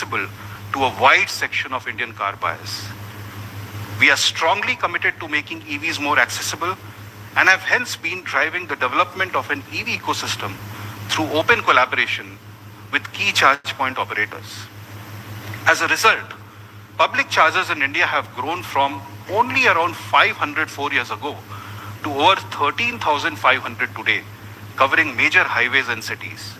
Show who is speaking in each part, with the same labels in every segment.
Speaker 1: accessible to a wide section of Indian car buyers. We are strongly committed to making EVs more accessible and have hence been driving the development of an EV ecosystem through open collaboration with key charge point operators. As a result, public chargers in India have grown from only around 500 4 years ago to over 13,500 today, covering major highways and cities.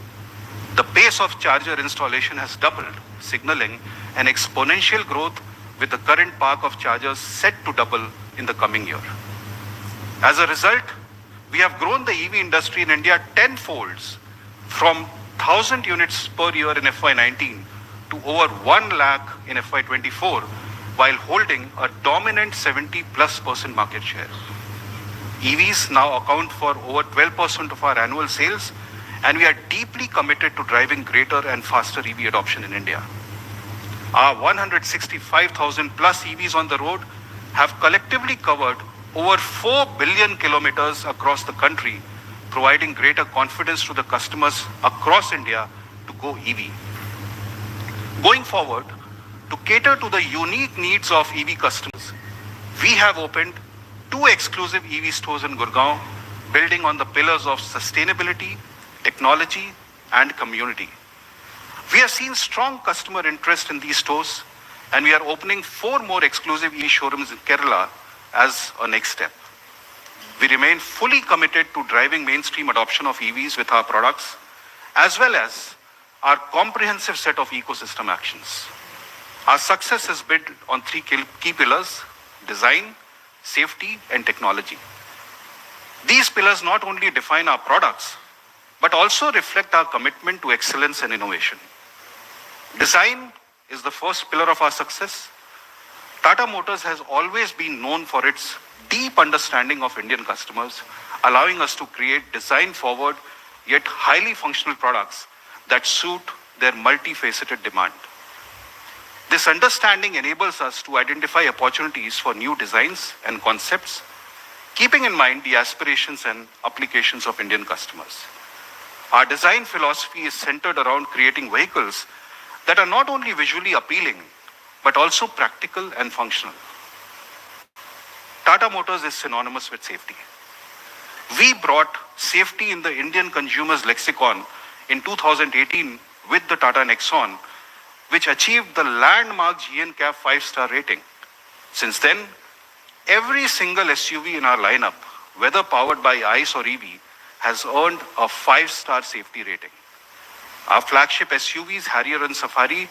Speaker 1: The pace of charger installation has doubled, signaling an exponential growth with the current park of chargers set to double in the coming year. As a result, we have grown the EV industry in India tenfolds from 1,000 units per year in FY19 to over 1 lakh in FY24, while holding a dominant 70+% market share. EVs now account for over 12% of our annual sales, and we are deeply committed to driving greater and faster EV adoption in India. Our 165,000 plus EVs on the road have collectively covered over 4 billion kilometers across the country, providing greater confidence to the customers across India to go EV. Going forward, to cater to the unique needs of EV customers, we have opened 2 exclusive EV stores in Gurgaon, building on the pillars of sustainability, technology, and community. We have seen strong customer interest in these stores, and we are opening 4 more exclusive EV showrooms in Kerala as a next step. We remain fully committed to driving mainstream adoption of EVs with our products, as well as our comprehensive set of ecosystem actions. Our success is built on 3 key pillars: design, safety, and technology. These pillars not only define our products, but also reflect our commitment to excellence and innovation. Design is the first pillar of our success. Tata Motors has always been known for its deep understanding of Indian customers, allowing us to create design-forward yet highly functional products that suit their multifaceted demand. This understanding enables us to identify opportunities for new designs and concepts, keeping in mind the aspirations and applications of Indian customers. Our design philosophy is centered around creating vehicles that are not only visually appealing, but also practical and functional. Tata Motors is synonymous with safety. We brought safety in the Indian consumer's lexicon in 2018 with the Tata Nexon, which achieved the landmark GNCAP 5-star rating. Since then, every single SUV in our lineup, whether powered by ICE or EV, has earned a 5-star safety rating. Our flagship SUVs, Harrier and Safari,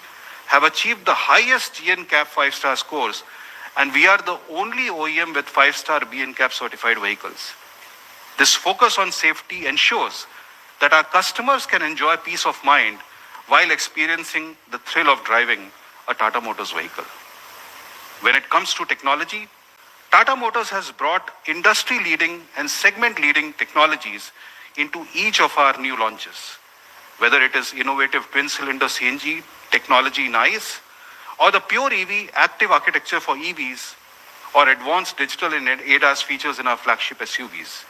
Speaker 1: have achieved the highest GNCAP 5-star scores, and we are the only OEM with 5-star BNCAP certified vehicles. This focus on safety ensures that our customers can enjoy peace of mind while experiencing the thrill of driving a Tata Motors vehicle. When it comes to technology, Tata Motors has brought industry-leading and segment-leading technologies into each of our new launches. Whether it is innovative twin-cylinder CNG technology in ICE, or the pure EV active architecture for EVs, or advanced digital and ADAS features in our flagship SUVs,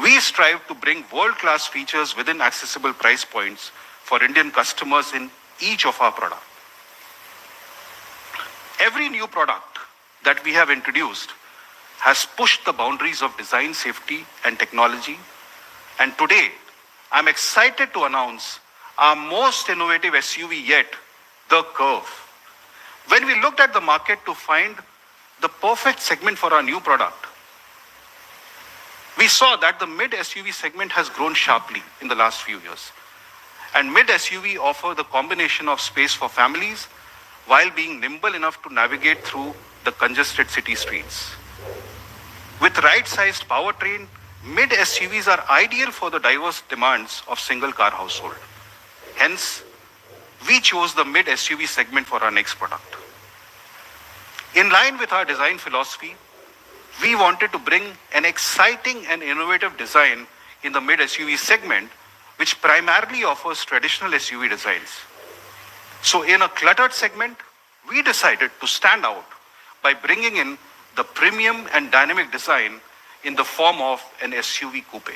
Speaker 1: we strive to bring world-class features within accessible price points for Indian customers in each of our products. Every new product that we have introduced has pushed the boundaries of design, safety, and technology. And today, I'm excited to announce our most innovative SUV yet, the Curvv. When we looked at the market to find the perfect segment for our new product, we saw that the mid SUV segment has grown sharply in the last few years. And mid SUV offer the combination of space for families while being nimble enough to navigate through the congested city streets. With right-sized powertrain, mid SUVs are ideal for the diverse demands of single-car household. Hence, we chose the mid SUV segment for our next product. In line with our design philosophy, we wanted to bring an exciting and innovative design in the mid SUV segment, which primarily offers traditional SUV designs. So in a cluttered segment, we decided to stand out by bringing in the premium and dynamic design in the form of an SUV coupe.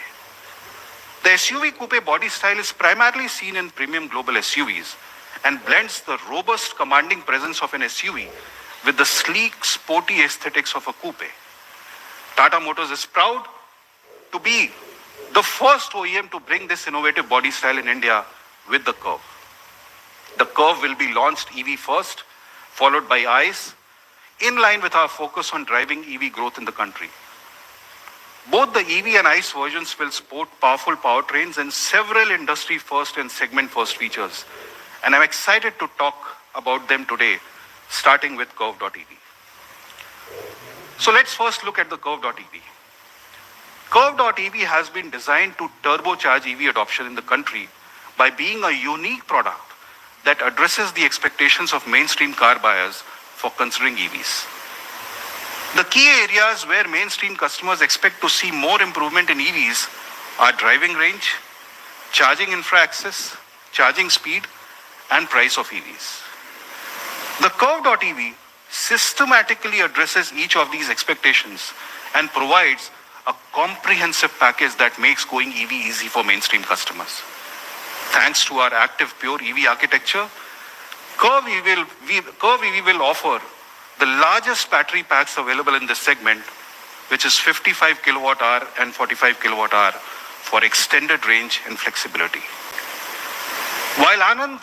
Speaker 1: The SUV coupe body style is primarily seen in premium global SUVs and blends the robust, commanding presence of an SUV with the sleek, sporty aesthetics of a coupe. Tata Motors is proud to be the first OEM to bring this innovative body style in India with the Curvv. The Curvv will be launched EV first, followed by ICE, in line with our focus on driving EV growth in the country. Both the EV and ICE versions will sport powerful powertrains and several industry-first and segment-first features. And I'm excited to talk about them today, starting with Curvv.ev. So let's first look at the Curvv.ev. Curvv.ev has been designed to turbocharge EV adoption in the country by being a unique product that addresses the expectations of mainstream car buyers for considering EVs. The key areas where mainstream customers expect to see more improvement in EVs are driving range, charging infra access, charging speed, and price of EVs. The Curvv.ev systematically addresses each of these expectations and provides a comprehensive package that makes going EV easy for mainstream customers. Thanks to our active pure EV architecture, Curvv EV will offer the largest battery packs available in this segment, which is 55 kilowatt hour and 45 kilowatt hour for extended range and flexibility. While Anand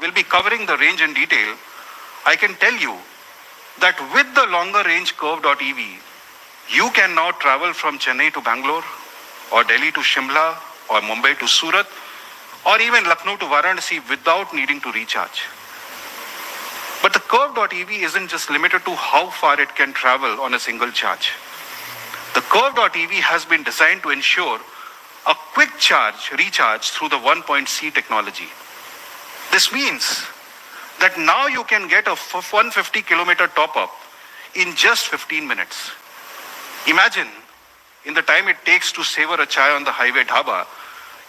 Speaker 1: will be covering the range in detail, I can tell you that with the longer range Curvv.ev, you can now travel from Chennai to Bangalore, or Delhi to Shimla, or Mumbai to Surat, or even Lucknow to Varanasi without needing to recharge. But the Curvv.ev isn't just limited to how far it can travel on a single charge. The Curvv.ev has been designed to ensure a quick recharge through the 1.C technology. This means that now you can get a 150 kilometer top-up in just 15 minutes. Imagine, in the time it takes to savor a chai on the highway dhaba,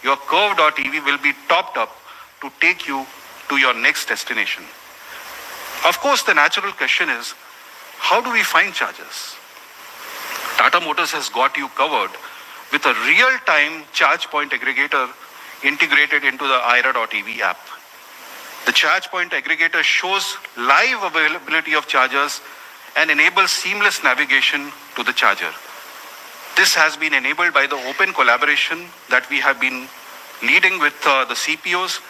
Speaker 1: your Curvv.ev will be topped up to take you to your next destination. Of course, the natural question is, how do we find chargers? Tata Motors has got you covered with a real-time charge point aggregator integrated into the IRA.ev app. The charge point aggregator shows live availability of chargers and enables seamless navigation to the charger. This has been enabled by the open collaboration that we have been leading with the CPOs,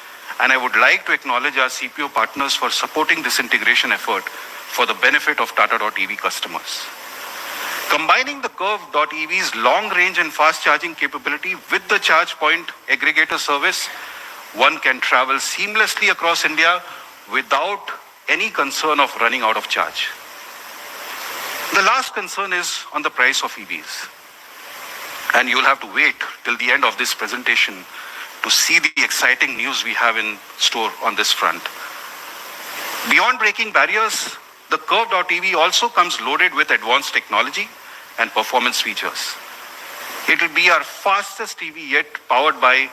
Speaker 1: and I would like to acknowledge our CPO partners for supporting this integration effort for the benefit of Tata.ev customers. Combining the Curvv.ev's long range and fast charging capability with the charge point aggregator service, one can travel seamlessly across India without any concern of running out of charge. The last concern is on the price of EVs. And you'll have to wait till the end of this presentation to see the exciting news we have in store on this front. Beyond breaking barriers, the Curvv.ev also comes loaded with advanced technology and performance features. It will be our fastest EV yet, powered by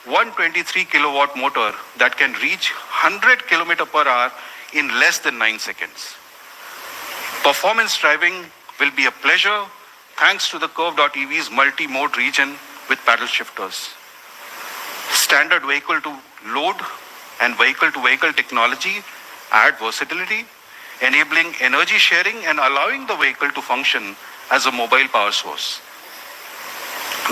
Speaker 1: 123 kilowatt motor that can reach 100 km per hour in less than 9 seconds. Performance driving will be a pleasure thanks to the Curvv.ev's multi-mode region with paddle shifters. Standard vehicle to load and vehicle to vehicle technology add versatility, enabling energy sharing and allowing the vehicle to function as a mobile power source.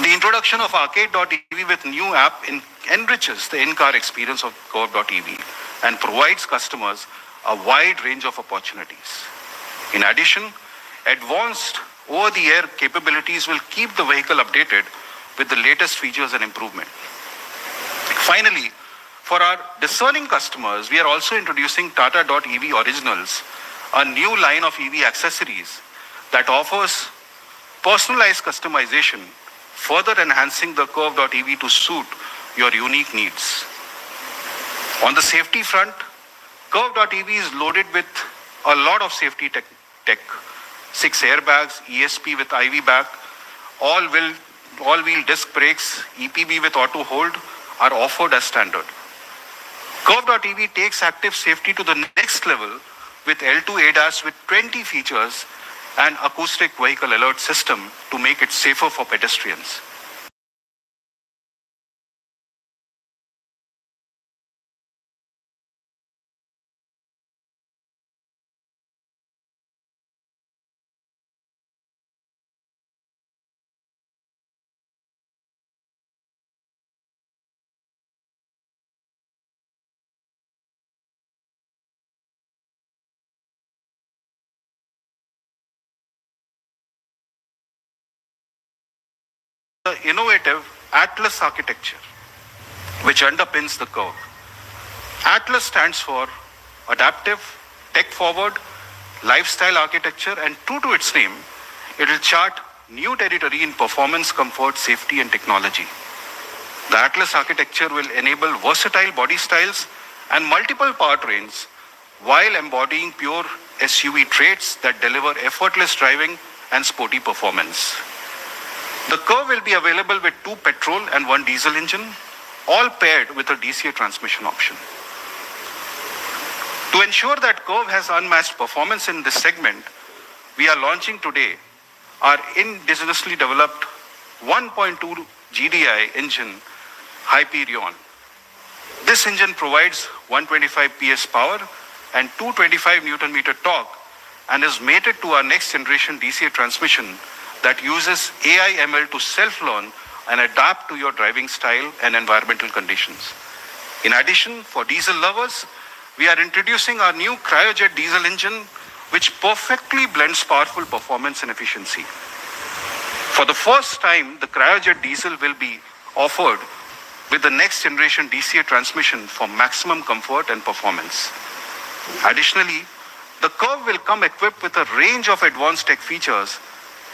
Speaker 1: The introduction of Arcade.ev with new app enriches the in-car experience of Curvv.ev and provides customers a wide range of opportunities. In addition, advanced over-the-air capabilities will keep the vehicle updated with the latest features and improvement. Finally, for our discerning customers, we are also introducing Tata.ev Originals, a new line of EV accessories that offers personalized customization, further enhancing the Curvv.ev to suit your unique needs. On the safety front, Curvv.ev is loaded with a lot of safety tech. 6 airbags, ESP with IV back, all-wheel disc brakes, EPB with auto hold are offered as standard. Curvv.ev takes active safety to the next level with L2 ADAS with 20 features and acoustic vehicle alert system to make it safer for pedestrians. innovative Atlas architecture, which underpins the Curvv. Atlas stands for adaptive, tech-forward, lifestyle architecture, and true to its name, it will chart new territory in performance, comfort, safety, and technology. The Atlas architecture will enable versatile body styles and multiple powertrains while embodying pure SUV traits that deliver effortless driving and sporty performance. The Curvv will be available with 2 petrol and 1 diesel engine, all paired with a DCA transmission option. To ensure that Curvv has unmatched performance in this segment, we are launching today our indigenously developed 1.2 GDI engine, Hyperion. This engine provides 125 PS power and 225 Nm torque and is mated to our next generation DCA transmission that uses AI ML to self-learn and adapt to your driving style and environmental conditions. In addition, for diesel lovers, we are introducing our new Cryojet diesel engine, which perfectly blends powerful performance and efficiency. For the first time, the Cryojet diesel will be offered with the next generation DCA transmission for maximum comfort and performance. Additionally, the Curvv will come equipped with a range of advanced tech features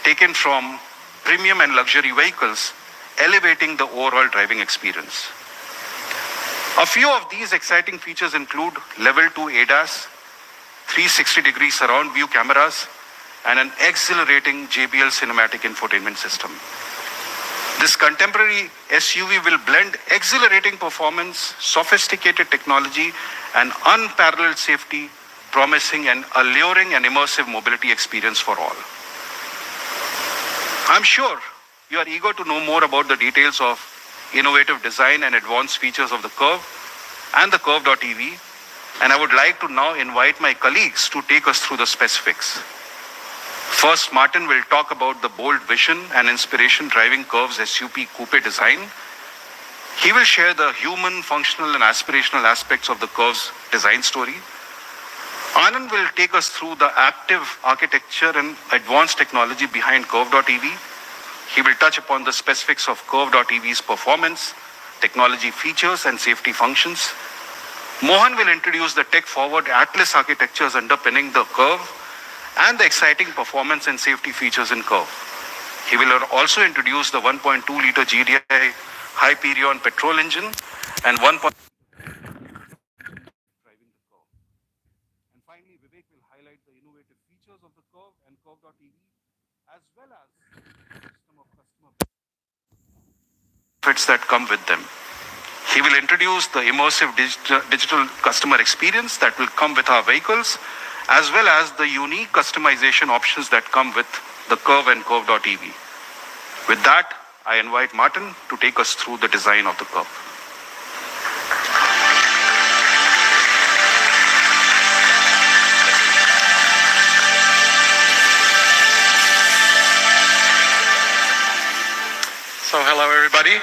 Speaker 1: taken from premium and luxury vehicles, elevating the overall driving experience. A few of these exciting features include Level 2 ADAS, 360-degree surround view cameras, and an exhilarating JBL cinematic infotainment system. This contemporary SUV will blend exhilarating performance, sophisticated technology, and unparalleled safety, promising an alluring and immersive mobility experience for all. I'm sure you are eager to know more about the details of innovative design and advanced features of the Curvv and the Curvv.EV, and I would like to now invite my colleagues to take us through the specifics. First, Martin will talk about the bold vision and inspiration driving Curvv's SUV coupe design. He will share the human, functional, and aspirational aspects of the Curvv's design story. Anand will take us through the active architecture and advanced technology behind Curvv.EV. He will touch upon the specifics of Curvv.EV's performance, technology features, and safety functions. Mohan will introduce the tech-forward Atlas architectures underpinning the Curvv and the exciting performance and safety features in Curvv. He will also introduce the 1.2-liter GDI Hyperion petrol engine and 1. Driving the Curvv. And finally, Vivek will highlight the innovative features of the Curvv and Curvv.EV, as well as the system of customer benefits that come with them. He will introduce the immersive digital customer experience that will come with our vehicles, as well as the unique customization options that come with the Curvv and Curvv.EV. With that, I invite Martin to take us through the design of the Curvv.
Speaker 2: So hello everybody.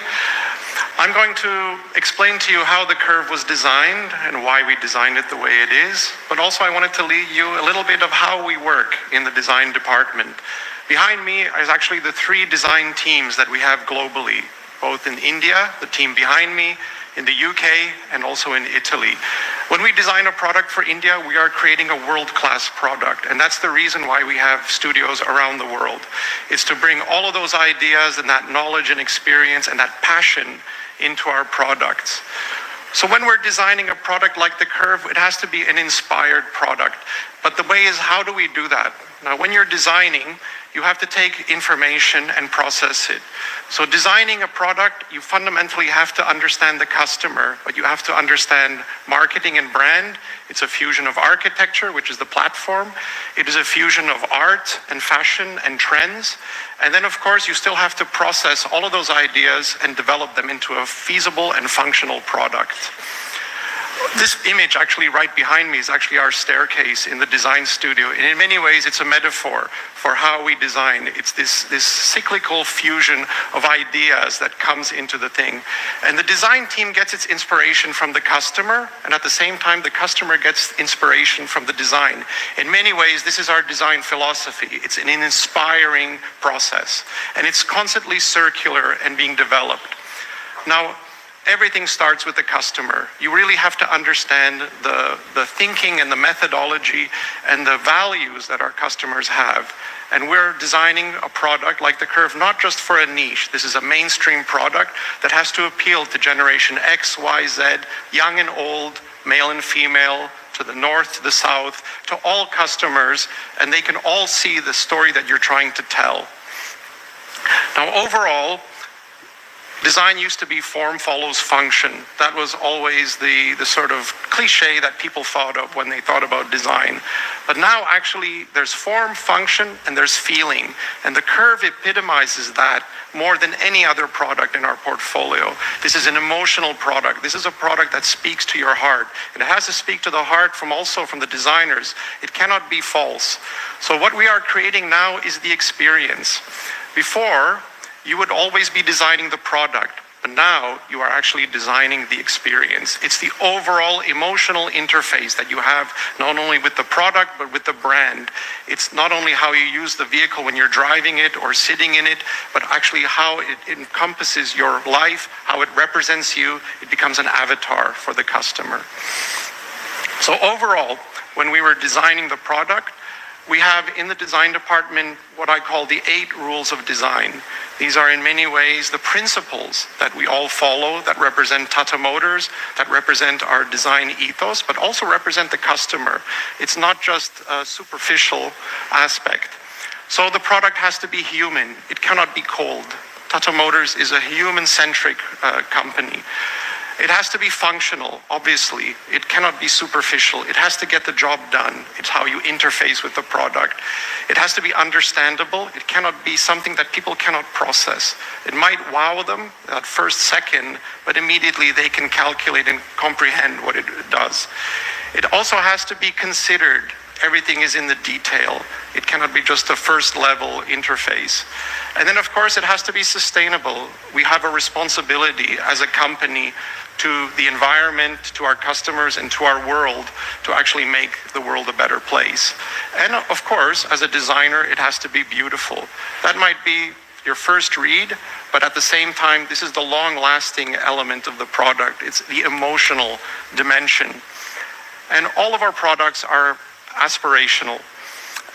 Speaker 2: I'm going to explain to you how the Curvv was designed and why we designed it the way it is, but also I wanted to lead you a little bit of how we work in the design department. Behind me is actually the 3 design teams that we have globally, both in India, the team behind me, in the UK, and also in Italy. When we design a product for India, we are creating a world-class product, and that's the reason why we have studios around the world. It's to bring all of those ideas and that knowledge and experience and that passion into our products. So when we're designing a product like the Curvv, it has to be an inspired product. But the way is, how do we do that? Now, when you're designing, you have to take information and process it. So designing a product, you fundamentally have to understand the customer, but you have to understand marketing and brand. It's a fusion of architecture, which is the platform. It is a fusion of art and fashion and trends. And then, of course, you still have to process all of those ideas and develop them into a feasible and functional product. This image actually right behind me is actually our staircase in the design studio. And in many ways, it's a metaphor for how we design. It's this cyclical fusion of ideas that comes into the thing. And the design team gets its inspiration from the customer, and at the same time, the customer gets inspiration from the design. In many ways, this is our design philosophy. It's an inspiring process, and it's constantly circular and being developed. Now, everything starts with the customer. You really have to understand the thinking and the methodology and the values that our customers have. And we're designing a product like the Curvv, not just for a niche. This is a mainstream product that has to appeal to generation X, Y, Z, young and old, male and female, to the north, to the south, to all customers, and they can all see the story that you're trying to tell. Now, overall, design used to be form follows function. That was always the sort of cliche that people thought of when they thought about design. But now actually there's form, function, and there's feeling. And the Curvv epitomizes that more than any other product in our portfolio. This is an emotional product. This is a product that speaks to your heart. And it has to speak to the heart also from the designers. It cannot be false. So what we are creating now is the experience. Before, you would always be designing the product, but now you are actually designing the experience. It's the overall emotional interface that you have, not only with the product, but with the brand. It's not only how you use the vehicle when you're driving it or sitting in it, but actually how it encompasses your life, how it represents you. It becomes an avatar for the customer. So overall, when we were designing the product, we have in the design department what I call the 8 rules of design. These are in many ways the principles that we all follow that represent Tata Motors, that represent our design ethos, but also represent the customer. It's not just a superficial aspect. So the product has to be human. It cannot be cold. Tata Motors is a human-centric company. It has to be functional, obviously. It cannot be superficial. It has to get the job done. It's how you interface with the product. It has to be understandable. It cannot be something that people cannot process. It might wow them that first second, but immediately they can calculate and comprehend what it does. It also has to be considered. Everything is in the detail. It cannot be just a first level interface. And then of course it has to be sustainable. We have a responsibility as a company to the environment, to our customers, and to our world to actually make the world a better place. And of course, as a designer, it has to be beautiful. That might be your first read, but at the same time, this is the long-lasting element of the product. It's the emotional dimension. And all of our products are aspirational.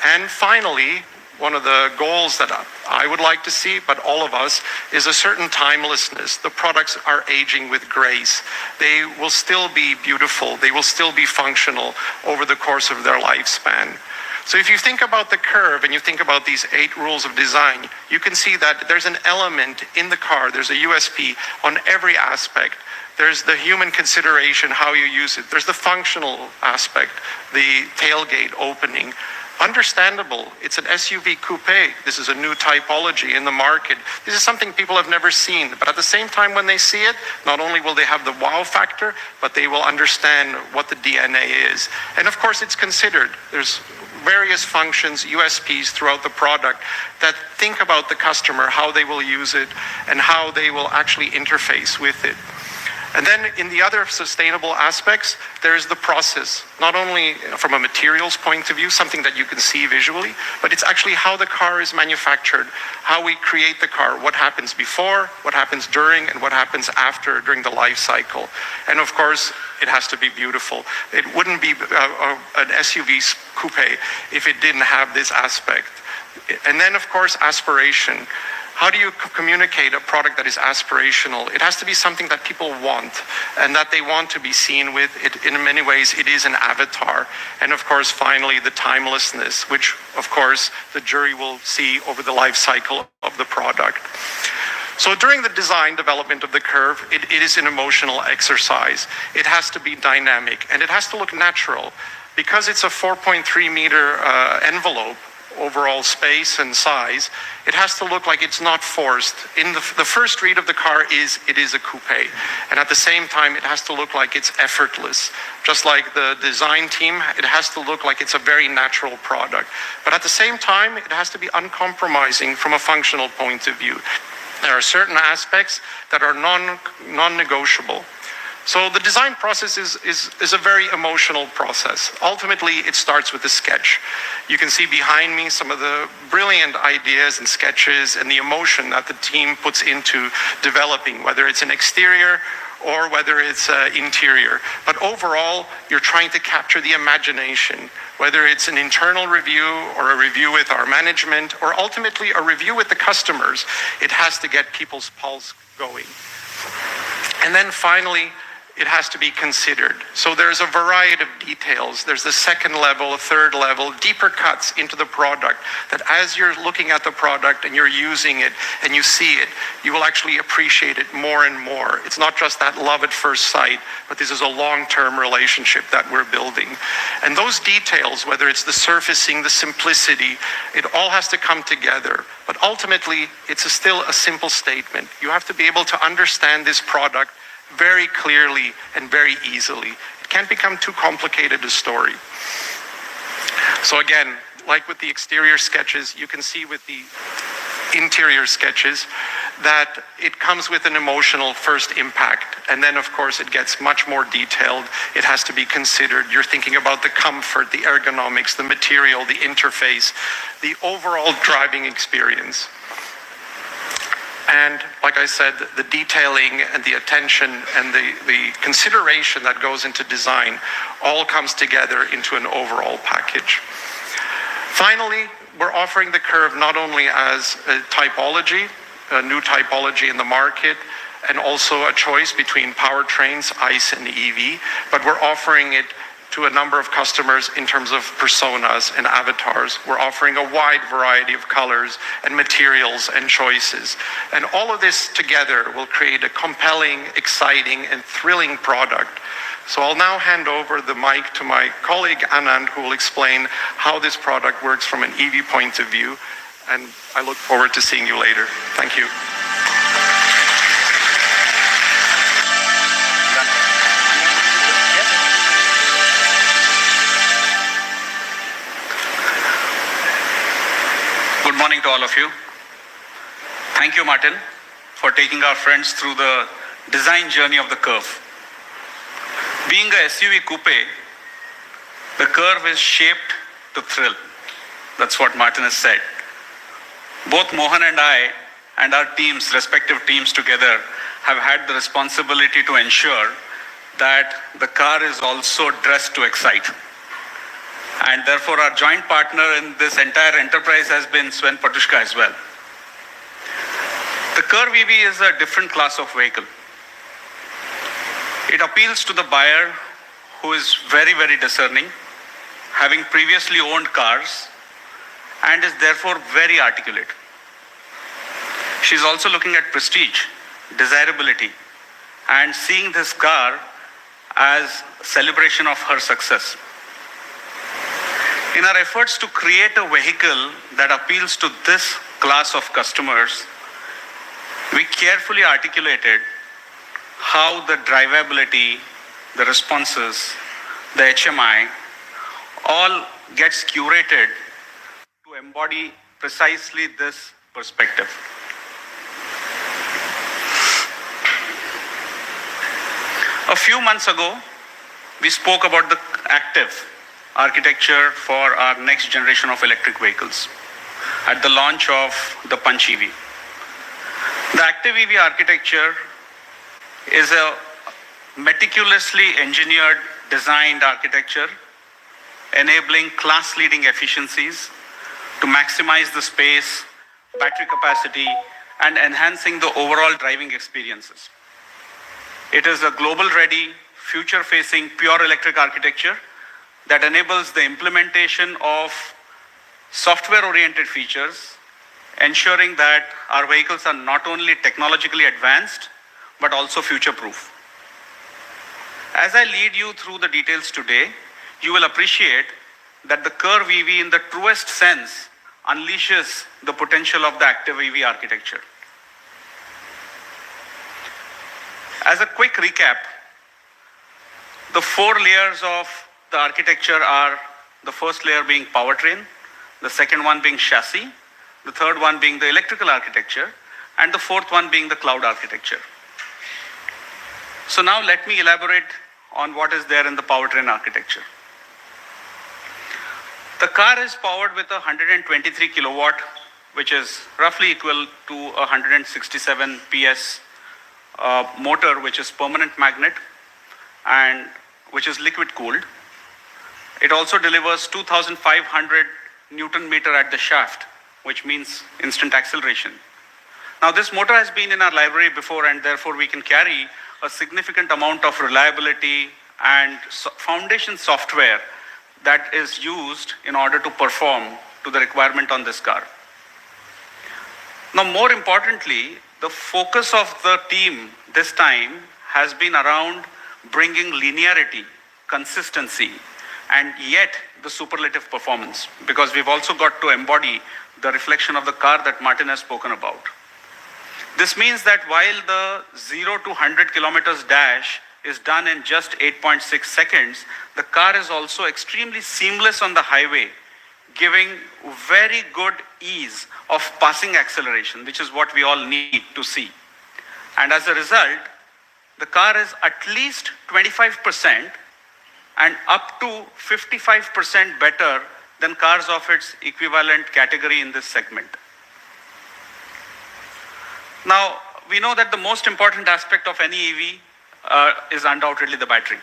Speaker 2: And finally, one of the goals that I would like to see, but all of us, is a certain timelessness. The products are aging with grace. They will still be beautiful. They will still be functional over the course of their lifespan. So if you think about the Curvv and you think about these 8 rules of design, you can see that there's an element in the car, there's a USP on every aspect. There's the human consideration, how you use it. There's the functional aspect, the tailgate opening. Understandable, it's an SUV coupe. This is a new typology in the market. This is something people have never seen, but at the same time when they see it, not only will they have the wow factor, but they will understand what the DNA is. And of course it's considered. There's various functions, USPs throughout the product that think about the customer, how they will use it, and how they will actually interface with it. And then in the other sustainable aspects, there's the process, not only from a materials point of view, something that you can see visually, but it's actually how the car is manufactured, how we create the car, what happens before, what happens during, and what happens after during the life cycle. And of course, it has to be beautiful. It wouldn't be an SUV coupe if it didn't have this aspect. And then of course, aspiration. How do you communicate a product that is aspirational? It has to be something that people want and that they want to be seen with. In many ways, it is an avatar. And of course, finally, the timelessness, which of course, the jury will see over the life cycle of the product. So during the design development of the Curvv, it is an emotional exercise. It has to be dynamic and it has to look natural. Because it's a 4.3 meter envelope, overall space and size, it has to look like it's not forced. In the first read of the car is, it is a coupe. And at the same time, it has to look like it's effortless. Just like the design team, it has to look like it's a very natural product. But at the same time, it has to be uncompromising from a functional point of view. There are certain aspects that are non-negotiable. So the design process is a very emotional process. Ultimately, it starts with the sketch. You can see behind me some of the brilliant ideas and sketches and the emotion that the team puts into developing, whether it's an exterior or whether it's interior. But overall, you're trying to capture the imagination, whether it's an internal review or a review with our management or ultimately a review with the customers. It has to get people's pulse going. And then finally, it has to be considered. So there's a variety of details. There's the second level, a third level, deeper cuts into the product that as you're looking at the product and you're using it and you see it, you will actually appreciate it more and more. It's not just that love at first sight, but this is a long-term relationship that we're building. And those details, whether it's the surfacing, the simplicity, it all has to come together. But ultimately, it's still a simple statement. You have to be able to understand this product very clearly and very easily. It can't become too complicated a story. So again, like with the exterior sketches, you can see with the interior sketches that it comes with an emotional first impact. And then of course it gets much more detailed. It has to be considered. You're thinking about the comfort, the ergonomics, the material, the interface, the overall driving experience. And like I said, the detailing and the attention and the consideration that goes into design all comes together into an overall package. Finally, we're offering the Curvv not only as a typology, a new typology in the market, and also a choice between powertrains, ICE and EV, but we're offering it to a number of customers in terms of personas and avatars. We're offering a wide variety of colors and materials and choices. And all of this together will create a compelling, exciting, and thrilling product. So I'll now hand over the mic to my colleague Anand, who will explain how this product works from an EV point of view. And I look forward to seeing you later. Thank you.
Speaker 3: Good morning to all of you. Thank you, Martin, for taking our friends through the design journey of the Curvv. Being a SUV coupe, the Curvv is shaped to thrill. That's what Martin has said. Both Mohan and I and our teams, respective teams together, have had the responsibility to ensure that the car is also dressed to excite. And therefore, our joint partner in this entire enterprise has been Sven Patushka as well. The Curvv EV is a different class of vehicle. It appeals to the buyer who is very, very discerning, having previously owned cars, and is therefore very articulate. She's also looking at prestige, desirability, and seeing this car as a celebration of her success. In our efforts to create a vehicle that appeals to this class of customers, we carefully articulated how the drivability, the responses, the HMI, all gets curated to embody precisely this perspective. A few months ago, we spoke about the active architecture for our next generation of electric vehicles at the launch of the Punch EV. The active EV architecture is a meticulously engineered, designed architecture enabling class-leading efficiencies to maximize the space, battery capacity, and enhancing the overall driving experiences. It is a global-ready, future-facing, pure electric architecture that enables the implementation of software-oriented features, ensuring that our vehicles are not only technologically advanced, but also future-proof. As I lead you through the details today, you will appreciate that the Curvv EV in the truest sense unleashes the potential of the active EV architecture. As a quick recap, the 4 layers of the architecture are the first layer being powertrain, the second one being chassis, the third one being the electrical architecture, and the fourth one being the cloud architecture. So now let me elaborate on what is there in the powertrain architecture. The car is powered with a 123 kilowatt, which is roughly equal to a 167 PS motor, which is permanent magnet and which is liquid cooled. It also delivers 2,500 Newton meter at the shaft, which means instant acceleration. Now this motor has been in our library before, and therefore we can carry a significant amount of reliability and foundation software that is used in order to perform to the requirement on this car. Now, more importantly, the focus of the team this time has been around bringing linearity, consistency, and yet the superlative performance, because we've also got to embody the reflection of the car that Martin has spoken about. This means that while the 0 to 100 kilometers dash is done in just 8.6 seconds, the car is also extremely seamless on the highway, giving very good ease of passing acceleration, which is what we all need to see. And as a result, the car is at least 25% and up to 55% better than cars of its equivalent category in this segment. Now, we know that the most important aspect of any EV is undoubtedly the battery.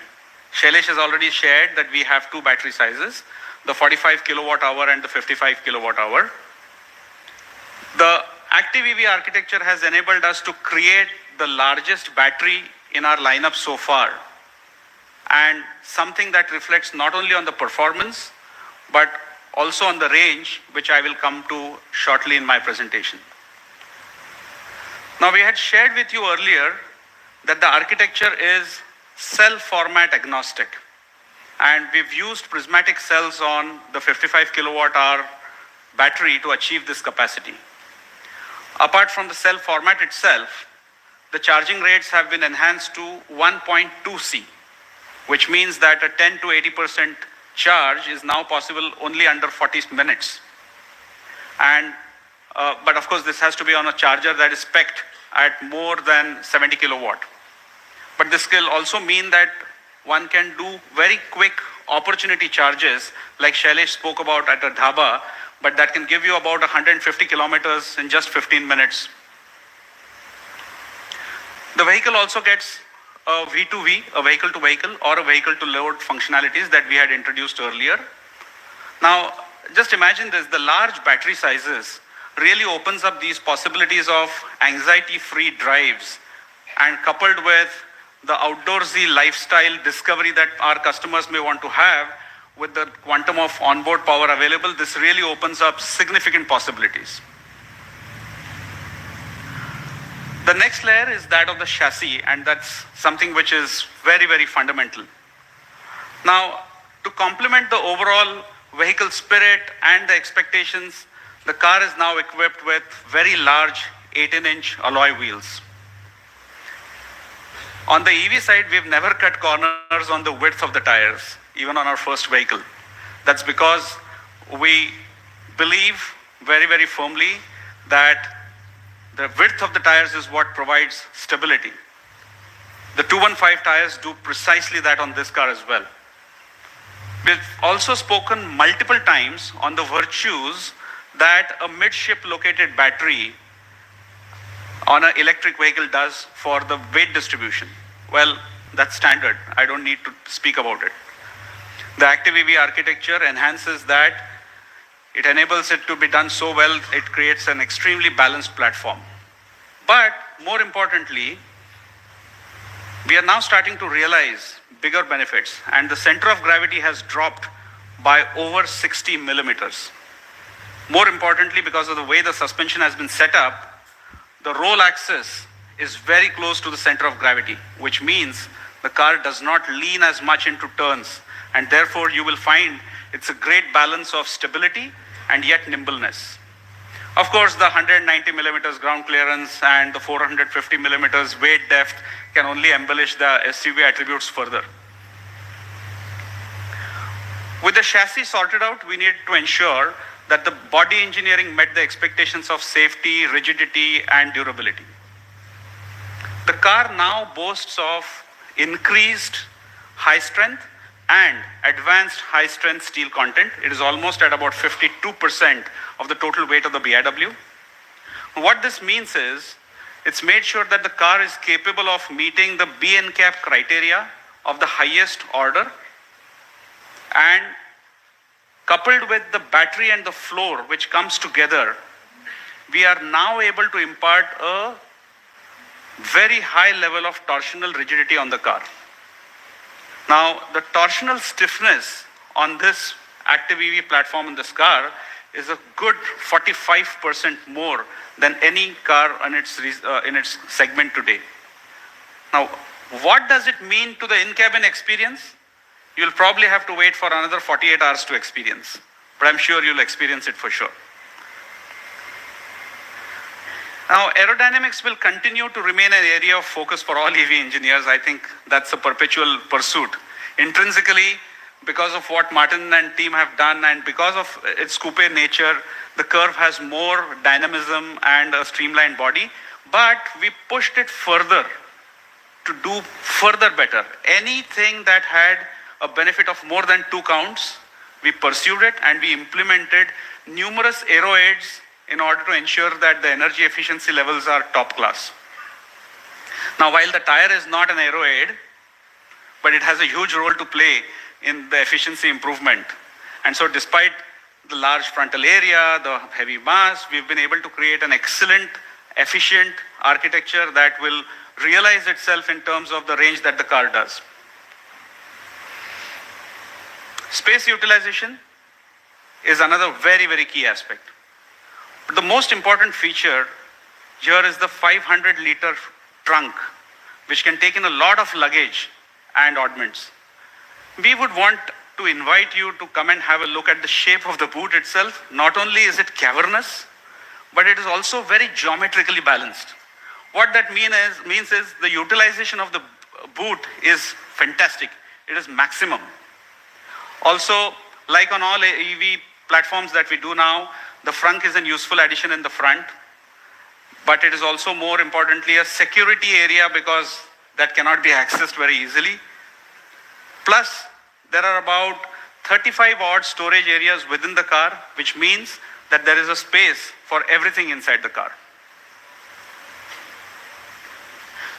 Speaker 3: Shailesh has already shared that we have 2 battery sizes, the 45 kilowatt hour and the 55 kilowatt hour. The active EV architecture has enabled us to create the largest battery in our lineup so far, and something that reflects not only on the performance, but also on the range, which I will come to shortly in my presentation. Now, we had shared with you earlier that the architecture is cell format agnostic, and we've used prismatic cells on the 55 kilowatt hour battery to achieve this capacity. Apart from the cell format itself, the charging rates have been enhanced to 1.2 C, which means that a 10 to 80% charge is now possible only under 40 minutes. And but of course, this has to be on a charger that is spec'd at more than 70 kilowatt. But this will also mean that one can do very quick opportunity charges, like Shailesh spoke about at a dhaba, but that can give you about 150 kilometers in just 15 minutes. The vehicle also gets a V2V, a vehicle to vehicle, or a vehicle to load functionalities that we had introduced earlier. Now, just imagine this, the large battery sizes really opens up these possibilities of anxiety-free drives, and coupled with the outdoorsy lifestyle discovery that our customers may want to have with the quantum of onboard power available, this really opens up significant possibilities. The next layer is that of the chassis, and that's something which is very, very fundamental. Now, to complement the overall vehicle spirit and the expectations, the car is now equipped with very large 18-inch alloy wheels. On the EV side, we've never cut corners on the width of the tires, even on our first vehicle. That's because we believe very, very firmly that the width of the tires is what provides stability. The 215 tires do precisely that on this car as well. We've also spoken multiple times on the virtues that a midship located battery on an electric vehicle does for the weight distribution. Well, that's standard. I don't need to speak about it. The active EV architecture enhances that. It enables it to be done so well, it creates an extremely balanced platform. But more importantly, we are now starting to realize bigger benefits, and the center of gravity has dropped by over 60 millimeters. More importantly, because of the way the suspension has been set up, the roll axis is very close to the center of gravity, which means the car does not lean as much into turns, and therefore you will find it's a great balance of stability and yet nimbleness. Of course, the 190 millimeters ground clearance and the 450 millimeters weight depth can only embellish the SUV attributes further. With the chassis sorted out, we need to ensure that the body engineering met the expectations of safety, rigidity, and durability. The car now boasts of increased high strength and advanced high strength steel content. It is almost at about 52% of the total weight of the BIW. What this means is, it's made sure that the car is capable of meeting the B NCAP criteria of the highest order, and coupled with the battery and the floor which comes together, we are now able to impart a very high level of torsional rigidity on the car. Now, the torsional stiffness on this active EV platform in this car is a good 45% more than any car in its segment today. Now, what does it mean to the in-cabin experience? You'll probably have to wait for another 48 hours to experience, but I'm sure you'll experience it for sure. Now, aerodynamics will continue to remain an area of focus for all EV engineers. I think that's a perpetual pursuit. Intrinsically, because of what Martin and team have done and because of its coupe nature, the Curvv has more dynamism and a streamlined body, but we pushed it further to do further better. Anything that had a benefit of more than 2 counts, we pursued it and we implemented numerous aero aids in order to ensure that the energy efficiency levels are top class. Now, while the tire is not an aero aid, but it has a huge role to play in the efficiency improvement. And so despite the large frontal area, the heavy mass, we've been able to create an excellent, efficient architecture that will realize itself in terms of the range that the car does. Space utilization is another very, very key aspect. But the most important feature here is the 500-liter trunk, which can take in a lot of luggage and oddments. We would want to invite you to come and have a look at the shape of the boot itself. Not only is it cavernous, but it is also very geometrically balanced. What that means is the utilization of the boot is fantastic. It is maximum. Also, like on all EV platforms that we do now, the frunk is a useful addition in the front, but it is also more importantly a security area because that cannot be accessed very easily. Plus, there are about 35 odd storage areas within the car, which means that there is a space for everything inside the car.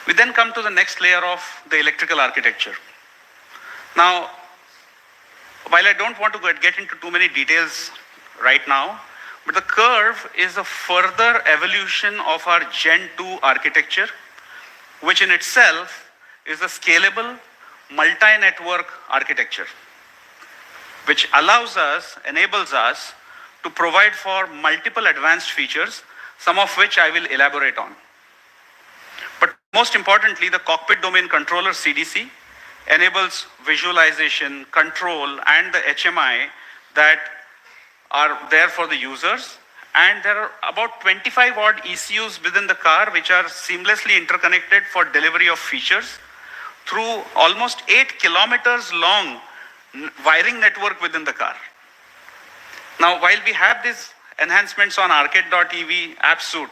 Speaker 3: We then come to the next layer of the electrical architecture. Now, while I don't want to get into too many details right now, but the Curvv is a further evolution of our Gen 2 architecture, which in itself is a scalable multi-network architecture, which enables us to provide for multiple advanced features, some of which I will elaborate on. But most importantly, the cockpit domain controller CDC enables visualization, control, and the HMI that are there for the users. And there are about 25 odd ECUs within the car which are seamlessly interconnected for delivery of features through almost 8 kilometers long wiring network within the car. Now, while we have these enhancements on arcade.ev app suite,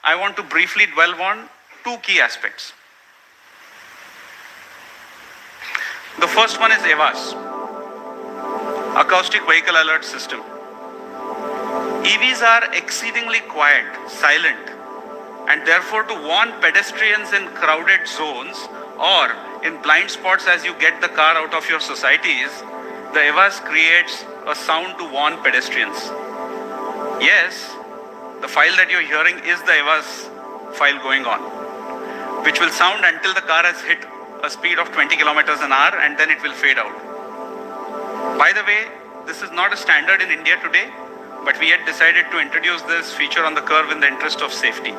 Speaker 3: I want to briefly dwell on 2 key aspects. The first one is AVAS, Acoustic Vehicle Alert System. EVs are exceedingly quiet, silent, and therefore to warn pedestrians in crowded zones or in blind spots as you get the car out of your societies, the AVAS creates a sound to warn pedestrians. Yes, the file that you're hearing is the AVAS file going on, which will sound until the car has hit a speed of 20 kilometers an hour and then it will fade out. By the way, this is not a standard in India today, but we had decided to introduce this feature on the Curvv in the interest of safety.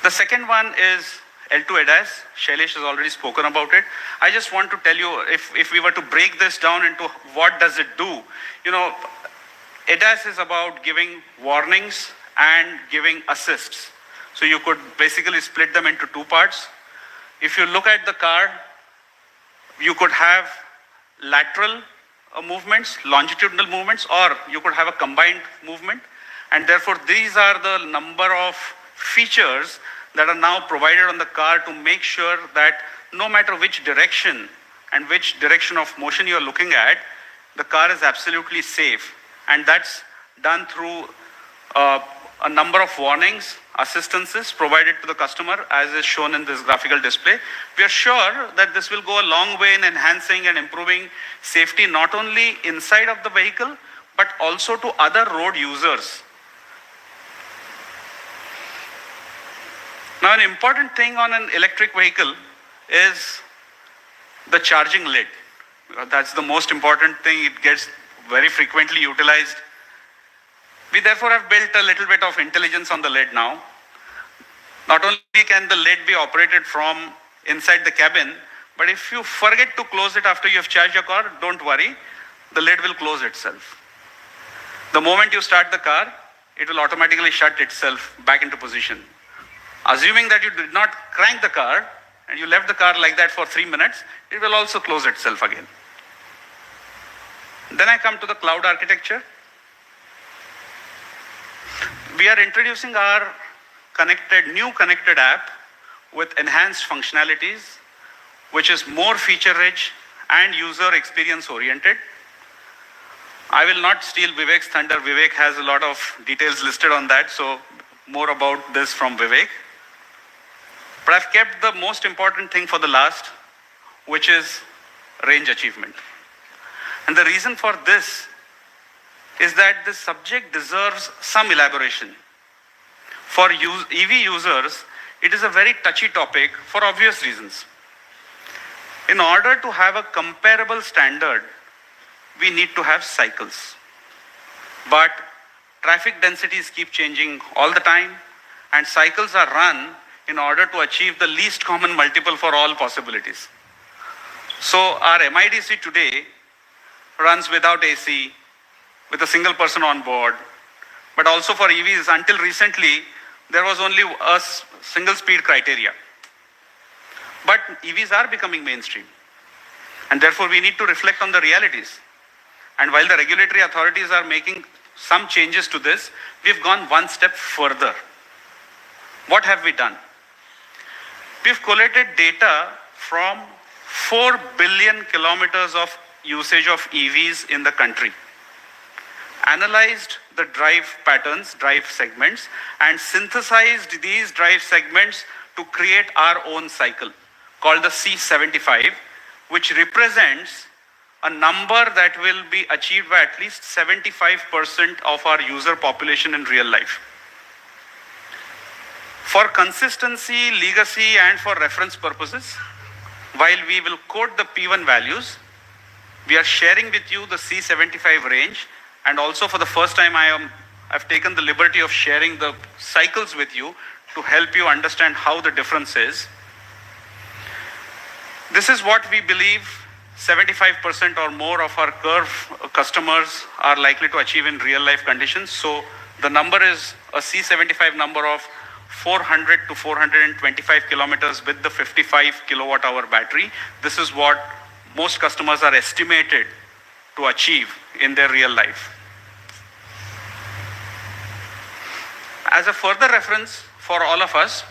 Speaker 3: The second one is L2 ADAS, Shailesh has already spoken about it. I just want to tell you, if we were to break this down into what does it do, ADAS is about giving warnings and giving assists. So you could basically split them into two parts. If you look at the car, you could have lateral movements, longitudinal movements, or you could have a combined movement. And therefore, these are the number of features that are now provided on the car to make sure that no matter which direction and which direction of motion you are looking at, the car is absolutely safe. And that's done through a number of warnings, assistances provided to the customer, as is shown in this graphical display. We are sure that this will go a long way in enhancing and improving safety, not only inside of the vehicle, but also to other road users. Now, an important thing on an electric vehicle is the charging lid. That's the most important thing. It gets very frequently utilized. We therefore have built a little bit of intelligence on the lid now. Not only can the lid be operated from inside the cabin, but if you forget to close it after you have charged your car, don't worry, the lid will close itself. The moment you start the car, it will automatically shut itself back into position. Assuming that you did not crank the car and you left the car like that for 3 minutes, it will also close itself again. Then I come to the cloud architecture. We are introducing our new connected app with enhanced functionalities, which is more feature-rich and user experience oriented. I will not steal Vivek's thunder. Vivek has a lot of details listed on that, so more about this from Vivek. But I've kept the most important thing for the last, which is range achievement. And the reason for this is that this subject deserves some elaboration. For EV users, it is a very touchy topic for obvious reasons. In order to have a comparable standard, we need to have cycles. But traffic densities keep changing all the time, and cycles are run in order to achieve the least common multiple for all possibilities. So our MIDC today runs without AC, with a single person on board. But also for EVs, until recently, there was only a single speed criteria. But EVs are becoming mainstream. And therefore, we need to reflect on the realities. And while the regulatory authorities are making some changes to this, we've gone one step further. What have we done? We've collated data from 4 billion kilometers of usage of EVs in the country, analyzed the drive patterns, drive segments, and synthesized these drive segments to create our own cycle called the C75, which represents a number that will be achieved by at least 75% of our user population in real life. For consistency, legacy, and for reference purposes, while we will quote the P1 values, we are sharing with you the C75 range, and also for the first time I've taken the liberty of sharing the cycles with you to help you understand how the difference is. This is what we believe 75% or more of our Curvv customers are likely to achieve in real life conditions. So the number is a C75 number of 400 to 425 kilometers with the 55 kilowatt hour battery. This is what most customers are estimated to achieve in their real life. As a further reference for all of us,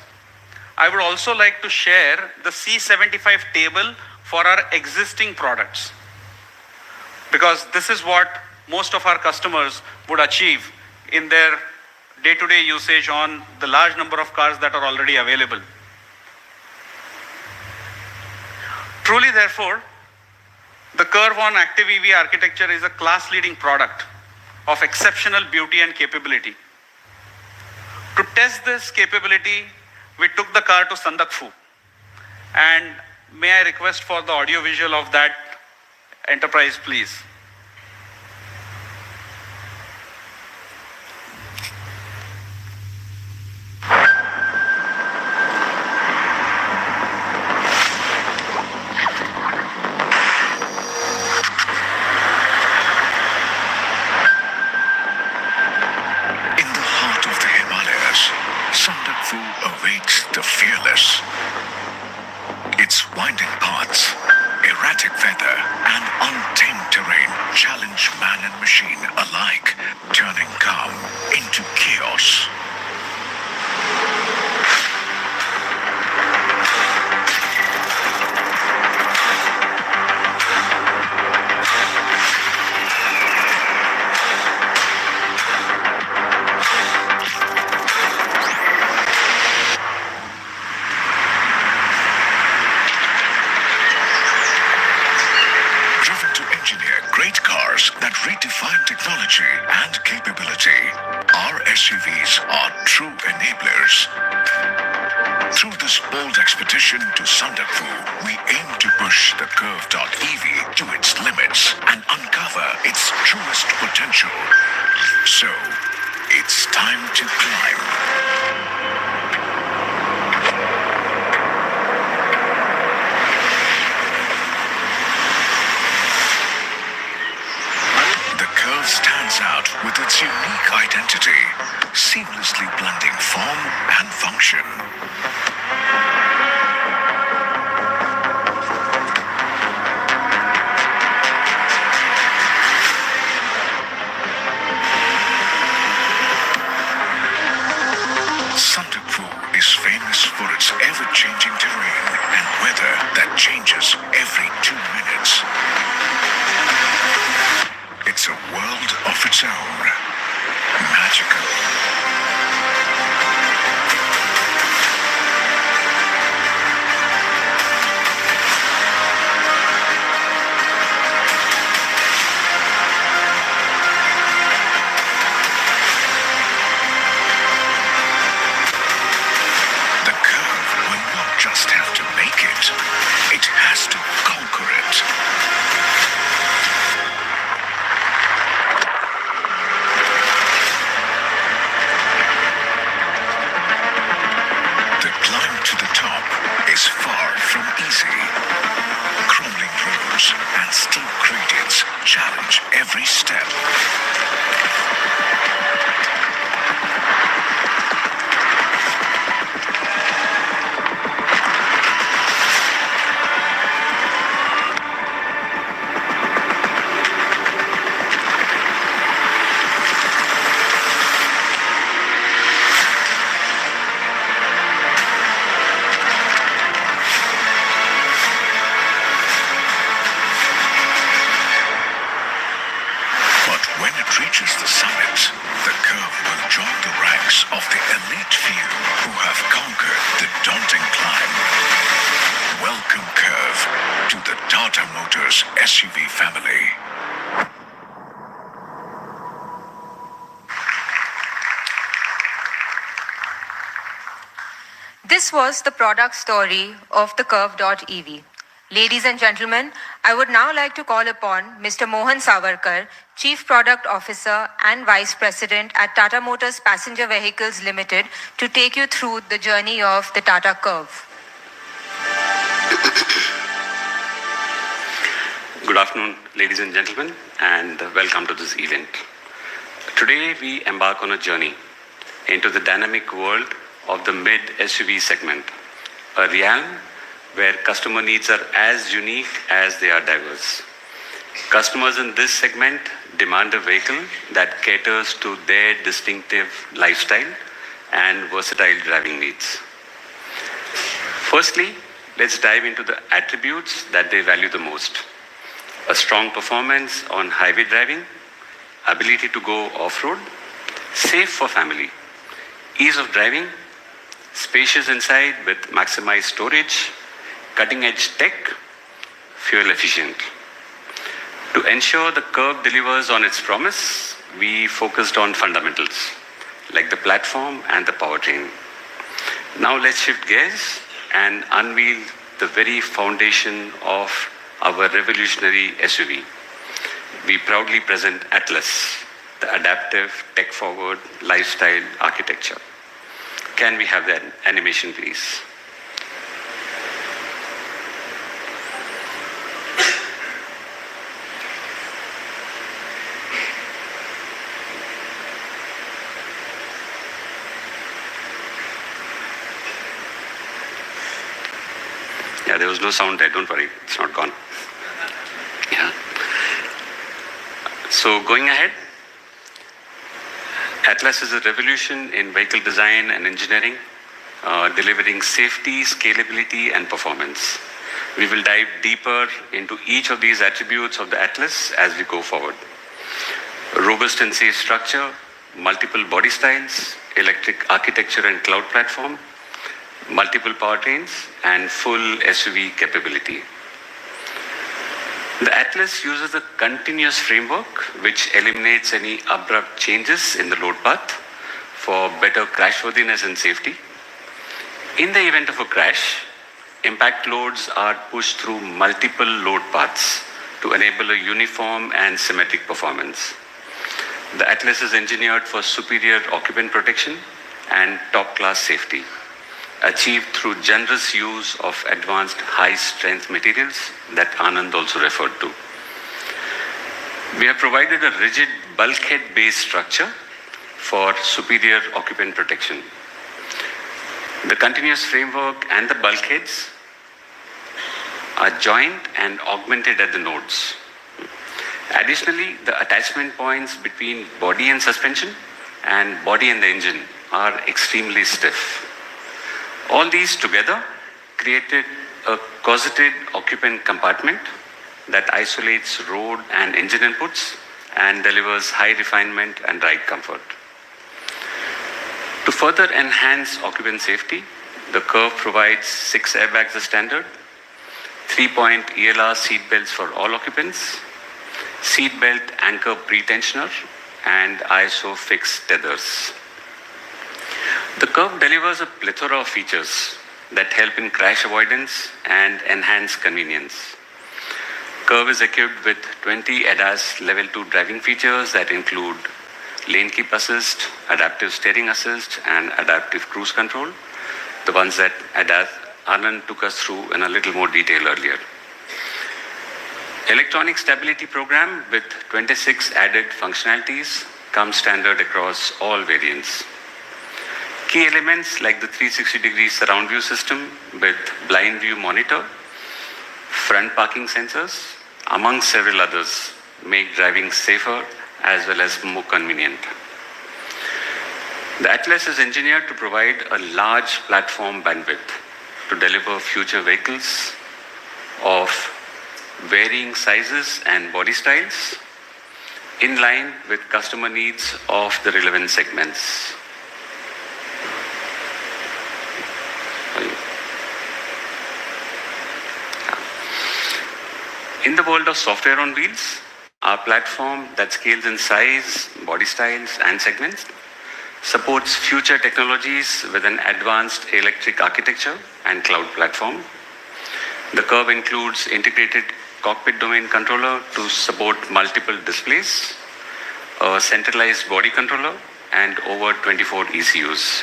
Speaker 3: I would also like to share the C75 table for our existing products, because this is what most of our customers would achieve in their day-to-day usage on the large number of cars that are already available. Truly, therefore, the Curvv on Active EV architecture is a class-leading product of exceptional beauty and capability. To test this capability, we took the car to Sandakphu. And may I request for the audio visual of that enterprise, please.
Speaker 4: awaits the fearless. Its winding paths, erratic weather, and untamed terrain challenge man and machine alike, turning calm into chaos. That redefine technology and capability. Our SUVs are true enablers. Through this bold expedition to Sandakpur, we aim to push the Curvv EV to its limits and uncover its truest potential. So, it's time to climb. Stands out with its unique identity, seamlessly blending form and function. Sandakpur is famous for its ever-changing terrain and weather that changes every 2 minutes. It's a world of its own. Magical. The Curvv will not just have to make it, it has to conquer it. Is far from easy. Crumbling roads and steep gradients challenge every step. Reaches the summit, the Curvv will join the ranks of the elite few who have conquered the daunting climb. Welcome, Curvv, to the Tata Motors SUV family.
Speaker 5: This was the product story of the Curvv EV. Ladies and gentlemen, I would now like to call upon Mr. Mohan Savarkar, Chief Product Officer and Vice President at Tata Motors Passenger Vehicles Limited, to take you through the journey of the Tata Curvv.
Speaker 6: Good afternoon, ladies and gentlemen, and welcome to this event. Today, we embark on a journey into the dynamic world of the mid-SUV segment, a realm where customer needs are as unique as they are diverse. Customers in this segment demand a vehicle that caters to their distinctive lifestyle and versatile driving needs. Firstly, let's dive into the attributes that they value the most. A strong performance on highway driving, ability to go off-road, safe for family, ease of driving, spacious inside with maximized storage, cutting-edge tech, fuel efficient. To ensure the Curvv delivers on its promise, we focused on fundamentals like the platform and the powertrain. Now let's shift gears and unveil the very foundation of our revolutionary SUV. We proudly present Atlas, the adaptive, tech-forward lifestyle architecture. Can we have that animation, please? Yeah, there was no sound there, don't worry, it's not gone. Yeah. So going ahead, Atlas is a revolution in vehicle design and engineering, delivering safety, scalability, and performance. We will dive deeper into each of these attributes of the Atlas as we go forward. Robust and safe structure, multiple body styles, electric architecture and cloud platform, multiple powertrains, and full SUV capability. The Atlas uses a continuous framework which eliminates any abrupt changes in the load path for better crashworthiness and safety. In the event of a crash, impact loads are pushed through multiple load paths to enable a uniform and symmetric performance. The Atlas is engineered for superior occupant protection and top-class safety, achieved through generous use of advanced high-strength materials that Anand also referred to. We have provided a rigid bulkhead-based structure for superior occupant protection. The continuous framework and the bulkheads are joined and augmented at the nodes. Additionally, the attachment points between body and suspension and body and the engine are extremely stiff. All these together created a cosseted occupant compartment that isolates road and engine inputs and delivers high refinement and ride comfort. To further enhance occupant safety, the Curvv provides 6 airbags as standard, 3-point ELR seat belts for all occupants, seat belt anchor pre-tensioner, and ISO fixed tethers. The Curvv delivers a plethora of features that help in crash avoidance and enhance convenience. Curvv is equipped with 20 ADAS Level 2 driving features that include lane keep assist, adaptive steering assist, and adaptive cruise control, the ones that Anand took us through in a little more detail earlier. Electronic stability program with 26 added functionalities comes standard across all variants. Key elements like the 360-degree surround view system with blind view monitor, front parking sensors, among several others, make driving safer as well as more convenient. The Atlas is engineered to provide a large platform bandwidth to deliver future vehicles of varying sizes and body styles in line with customer needs of the relevant segments. In the world of software on wheels, our platform that scales in size, body styles, and segments supports future technologies with an advanced electric architecture and cloud platform. The Curvv includes integrated cockpit domain controller to support multiple displays, a centralized body controller, and over 24 ECUs.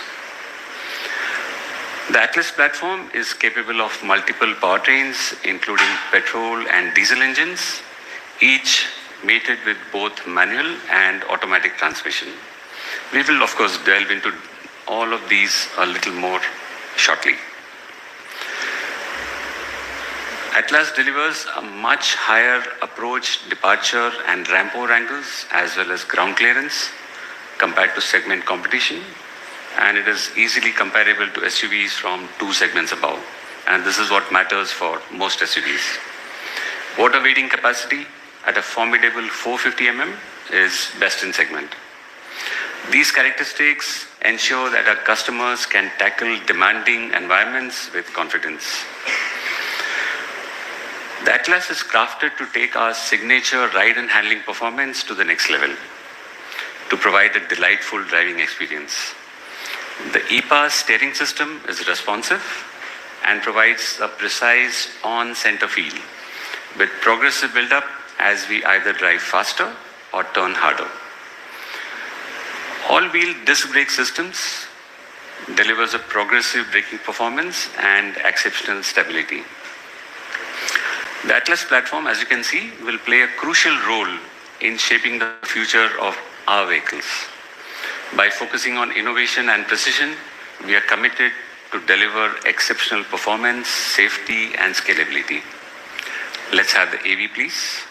Speaker 6: The Atlas platform is capable of multiple powertrains, including petrol and diesel engines, each mated with both manual and automatic transmission. We will, of course, delve into all of these a little more shortly. Atlas delivers a much higher approach, departure, and ramp over angles, as well as ground clearance compared to segment competition. And it is easily comparable to SUVs from 2 segments above. And this is what matters for most SUVs. Water weighting capacity at a formidable 450 mm is best in segment. These characteristics ensure that our customers can tackle demanding environments with confidence. The Atlas is crafted to take our signature ride and handling performance to the next level, to provide a delightful driving experience. The EPA steering system is responsive and provides a precise on-center feel with progressive build-up as we either drive faster or turn harder. All-wheel disc brake systems delivers a progressive braking performance and exceptional stability. The Atlas platform, as you can see, will play a crucial role in shaping the future of our vehicles. By focusing on innovation and precision, we are committed to deliver exceptional performance, safety, and scalability. Let's have the AV, please.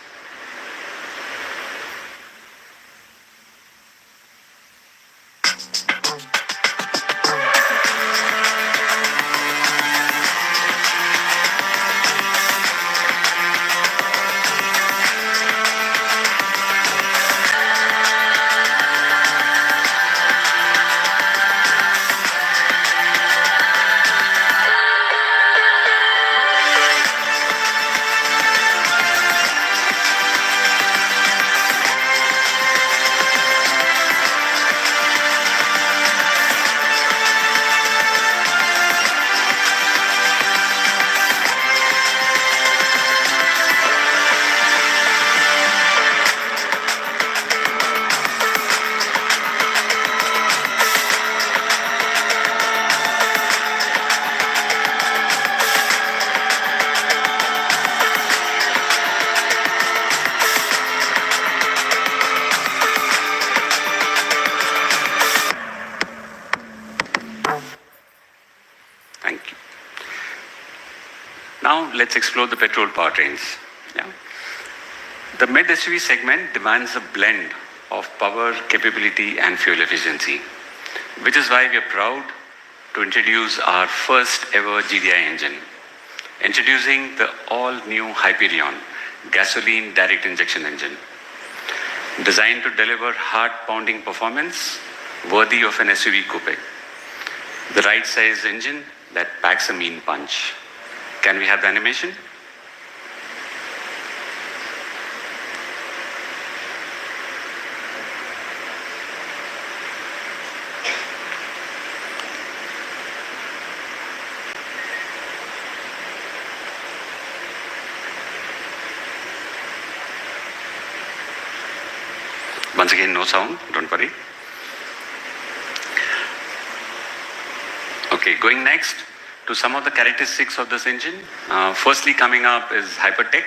Speaker 6: Thank you. Now let's explore the petrol powertrains. Yeah. The mid SUV segment demands a blend of power, capability, and fuel efficiency, which is why we are proud to introduce our first ever GDI engine, introducing the all-new Hyperion gasoline direct injection engine, designed to deliver heart-pounding performance worthy of an SUV coupe. The right-sized engine that packs a mean punch. Can we have the animation? Once again, no sound, don't worry. Okay, going next to some of the characteristics of this engine. Firstly, coming up is Hypertech.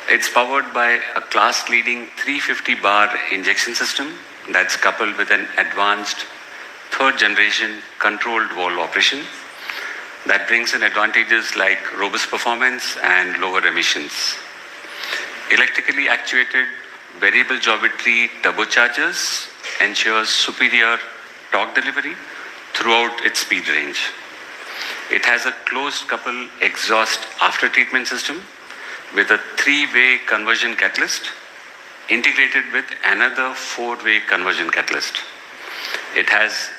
Speaker 6: It's powered by a class-leading 350 bar injection system that's coupled with an advanced third-generation controlled valve operation that brings in advantages like robust performance and lower emissions. Electrically actuated variable geometry turbochargers ensures superior torque delivery throughout its speed range. It has a closed couple exhaust after-treatment system with a 3-way conversion catalyst integrated with another 4-way conversion catalyst. It has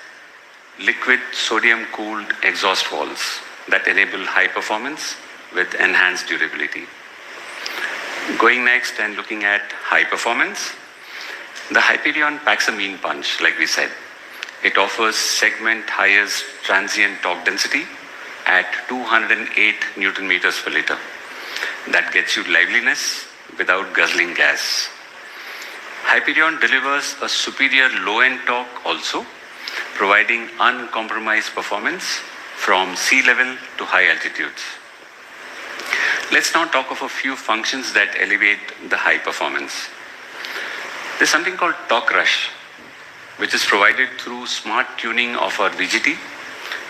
Speaker 6: liquid sodium-cooled exhaust valves that enable high performance with enhanced durability. Going next and looking at high performance, the Hyperion packs a mean punch, like we said. It offers segment highest transient torque density at 208 Newton meters per liter. That gets you liveliness without guzzling gas. Hyperion delivers a superior low-end torque also, providing uncompromised performance from sea level to high altitudes. Let's now talk of a few functions that elevate the high performance. There's something called Torque Rush, which is provided through smart tuning of our VGT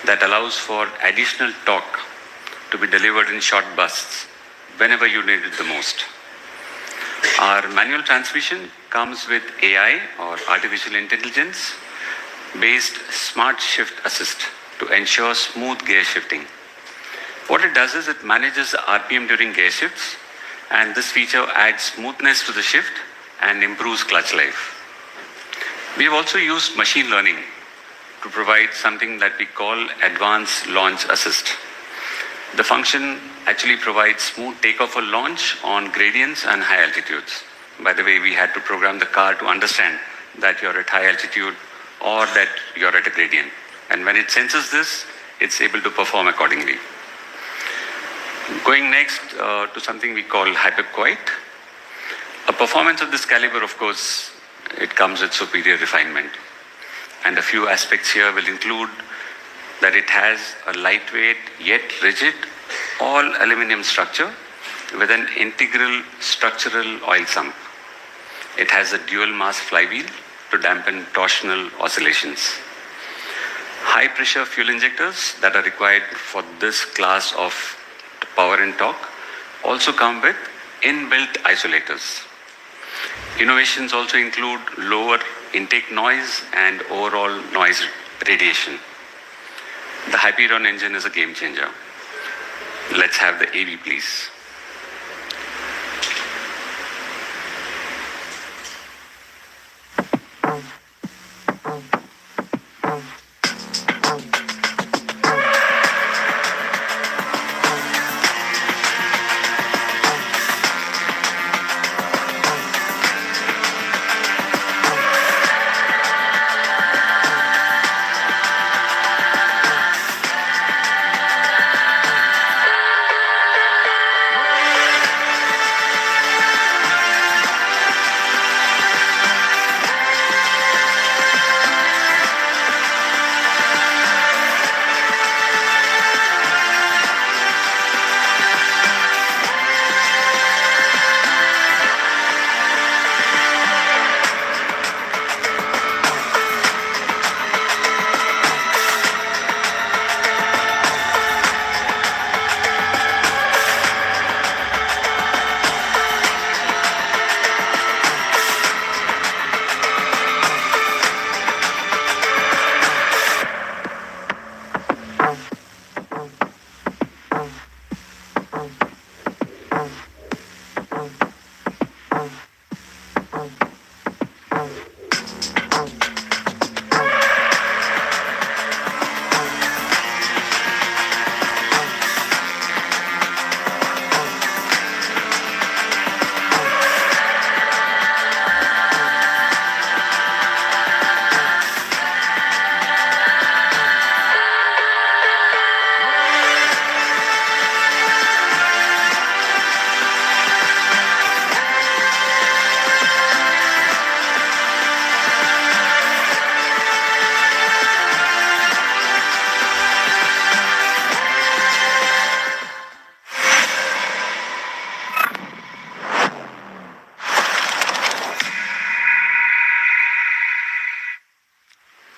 Speaker 6: that allows for additional torque to be delivered in short bursts whenever you need it the most. Our manual transmission comes with AI or artificial intelligence based smart shift assist to ensure smooth gear shifting. What it does is it manages the RPM during gear shifts, and this feature adds smoothness to the shift and improves clutch life. We have also used machine learning to provide something that we call advanced launch assist. The function actually provides smooth takeoff or launch on gradients and high altitudes. By the way, we had to program the car to understand that you're at high altitude or that you're at a gradient. And when it senses this, it's able to perform accordingly. Going next to something we call Hyperquiet. A performance of this caliber, of course, it comes with superior refinement. And a few aspects here will include that it has a lightweight yet rigid all aluminum structure with an integral structural oil sump. It has a dual mass flywheel to dampen torsional oscillations. high pressure fuel injectors that are required for this class of power and torque also come with inbuilt isolators. Innovations also include lower intake noise and overall noise radiation. The Hyperion engine is a game changer. Let's have the AV, please.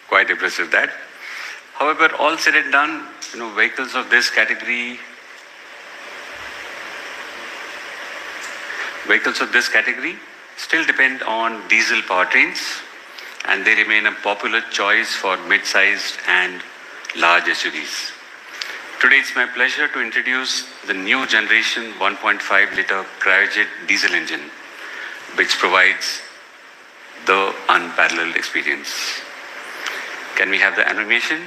Speaker 6: Quite impressive that. However, all said and done, vehicles of this category still depend on diesel powertrains, and they remain a popular choice for mid-sized and large SUVs. Today it's my pleasure to introduce the new generation 1.5-liter cryojet diesel engine, which provides the unparalleled experience. Can we have the animation?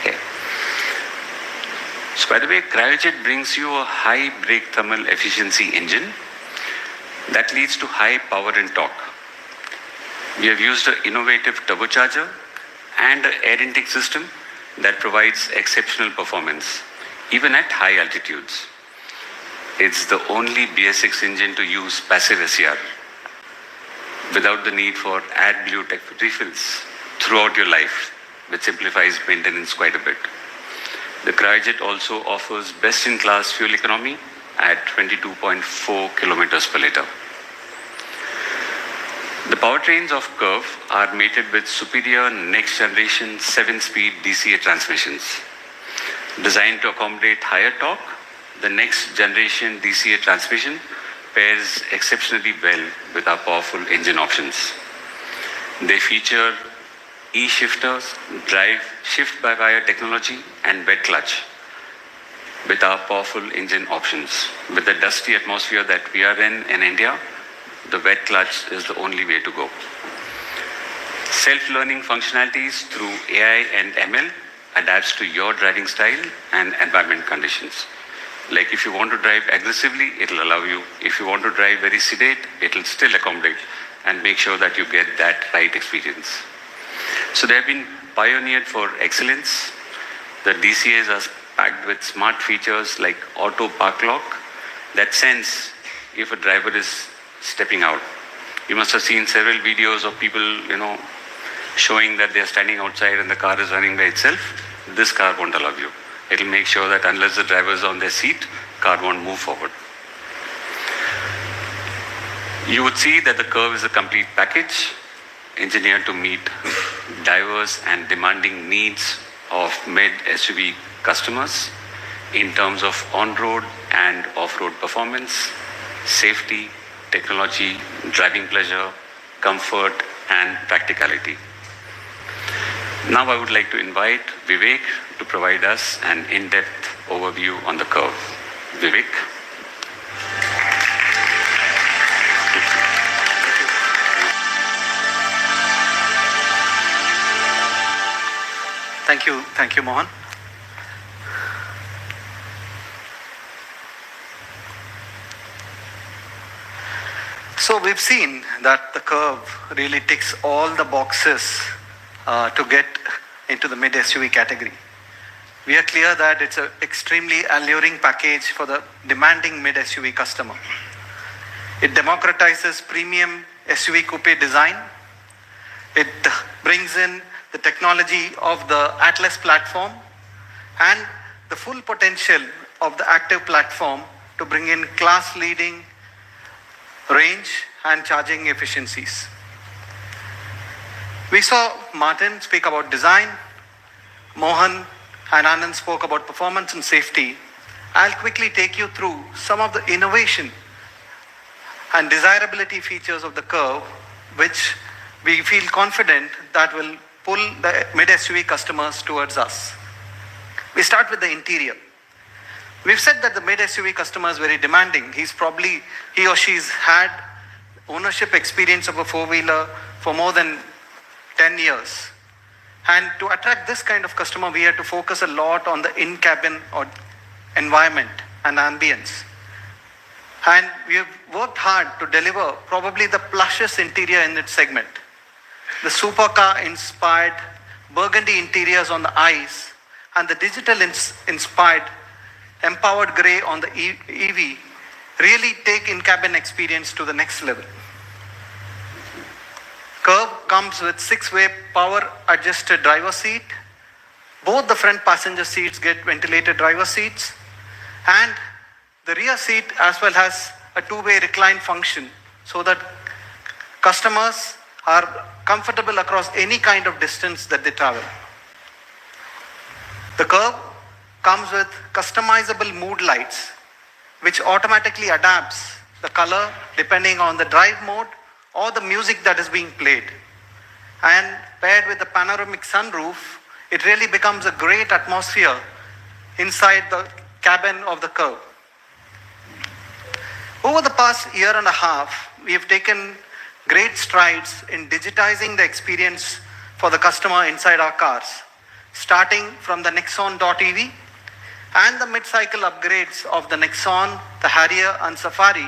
Speaker 6: Okay. So by the way, cryojet brings you a high brake thermal efficiency engine that leads to high power and torque. We have used an innovative turbocharger and an air intake system that provides exceptional performance, even at high altitudes. It's the only BS6 engine to use passive SCR without the need for AdBlue tech refills throughout your life, which simplifies maintenance quite a bit. The cryojet also offers best-in-class fuel economy at 22.4 kilometers per liter. The powertrains of Curvv are mated with superior next-generation 7-speed DCA transmissions. Designed to accommodate higher torque, the next-generation DCA transmission pairs exceptionally well with our powerful engine options. They feature E-shifters, drive shift-by-wire technology, and wet clutch with our powerful engine options. With the dusty atmosphere that we are in India, the wet clutch is the only way to go. Self-learning functionalities through AI and ML adapts to your driving style and environment conditions. Like if you want to drive aggressively, it'll allow you. If you want to drive very sedate, it'll still accommodate and make sure that you get that right experience. So they have been pioneered for excellence. The DCAs are packed with smart features like auto park lock that sense if a driver is stepping out. You must have seen several videos of people, showing that they're standing outside and the car is running by itself. This car won't allow you. It'll make sure that unless the driver is on their seat, car won't move forward. You would see that the Curvv is a complete package engineered to meet diverse and demanding needs of mid-SUV customers in terms of on-road and off-road performance, safety, technology, driving pleasure, comfort, and practicality. Now I would like to invite Vivek to provide us an in-depth overview on the Curvv. Vivek.
Speaker 7: Thank you, Mohan. So we've seen that the Curvv really ticks all the boxes to get into the mid-SUV category. We are clear that it's an extremely alluring package for the demanding mid-SUV customer. It democratizes premium SUV coupe design. It brings in the technology of the Atlas platform and the full potential of the Active platform to bring in class-leading range and charging efficiencies. We saw Martin speak about design, Mohan and Anand spoke about performance and safety. I'll quickly take you through some of the innovation and desirability features of the Curvv, which we feel confident that will pull the mid-SUV customers towards us. We start with the interior. We've said that the mid-SUV customer is very demanding. He or she's had ownership experience of a four-wheeler for more than 10 years. And to attract this kind of customer, we had to focus a lot on the in-cabin or environment and ambience. And we have worked hard to deliver probably the plushest interior in its segment. The supercar-inspired burgundy interiors on the eyes and the digital-inspired empowered grey on the EV really take in-cabin experience to the next level. Curvv comes with 6-way power-adjusted driver seat. Both the front passenger seats get ventilated driver seats, and the rear seat as well has a 2-way recline function so that customers are comfortable across any kind of distance that they travel. The Curvv comes with customizable mood lights, which automatically adapts the color depending on the drive mode or the music that is being played. And paired with the panoramic sunroof, it really becomes a great atmosphere inside the cabin of the Curvv. Over the past year and a half, we have taken great strides in digitizing the experience for the customer inside our cars, starting from the Nexon.ev and the mid-cycle upgrades of the Nexon, the Harrier and Safari.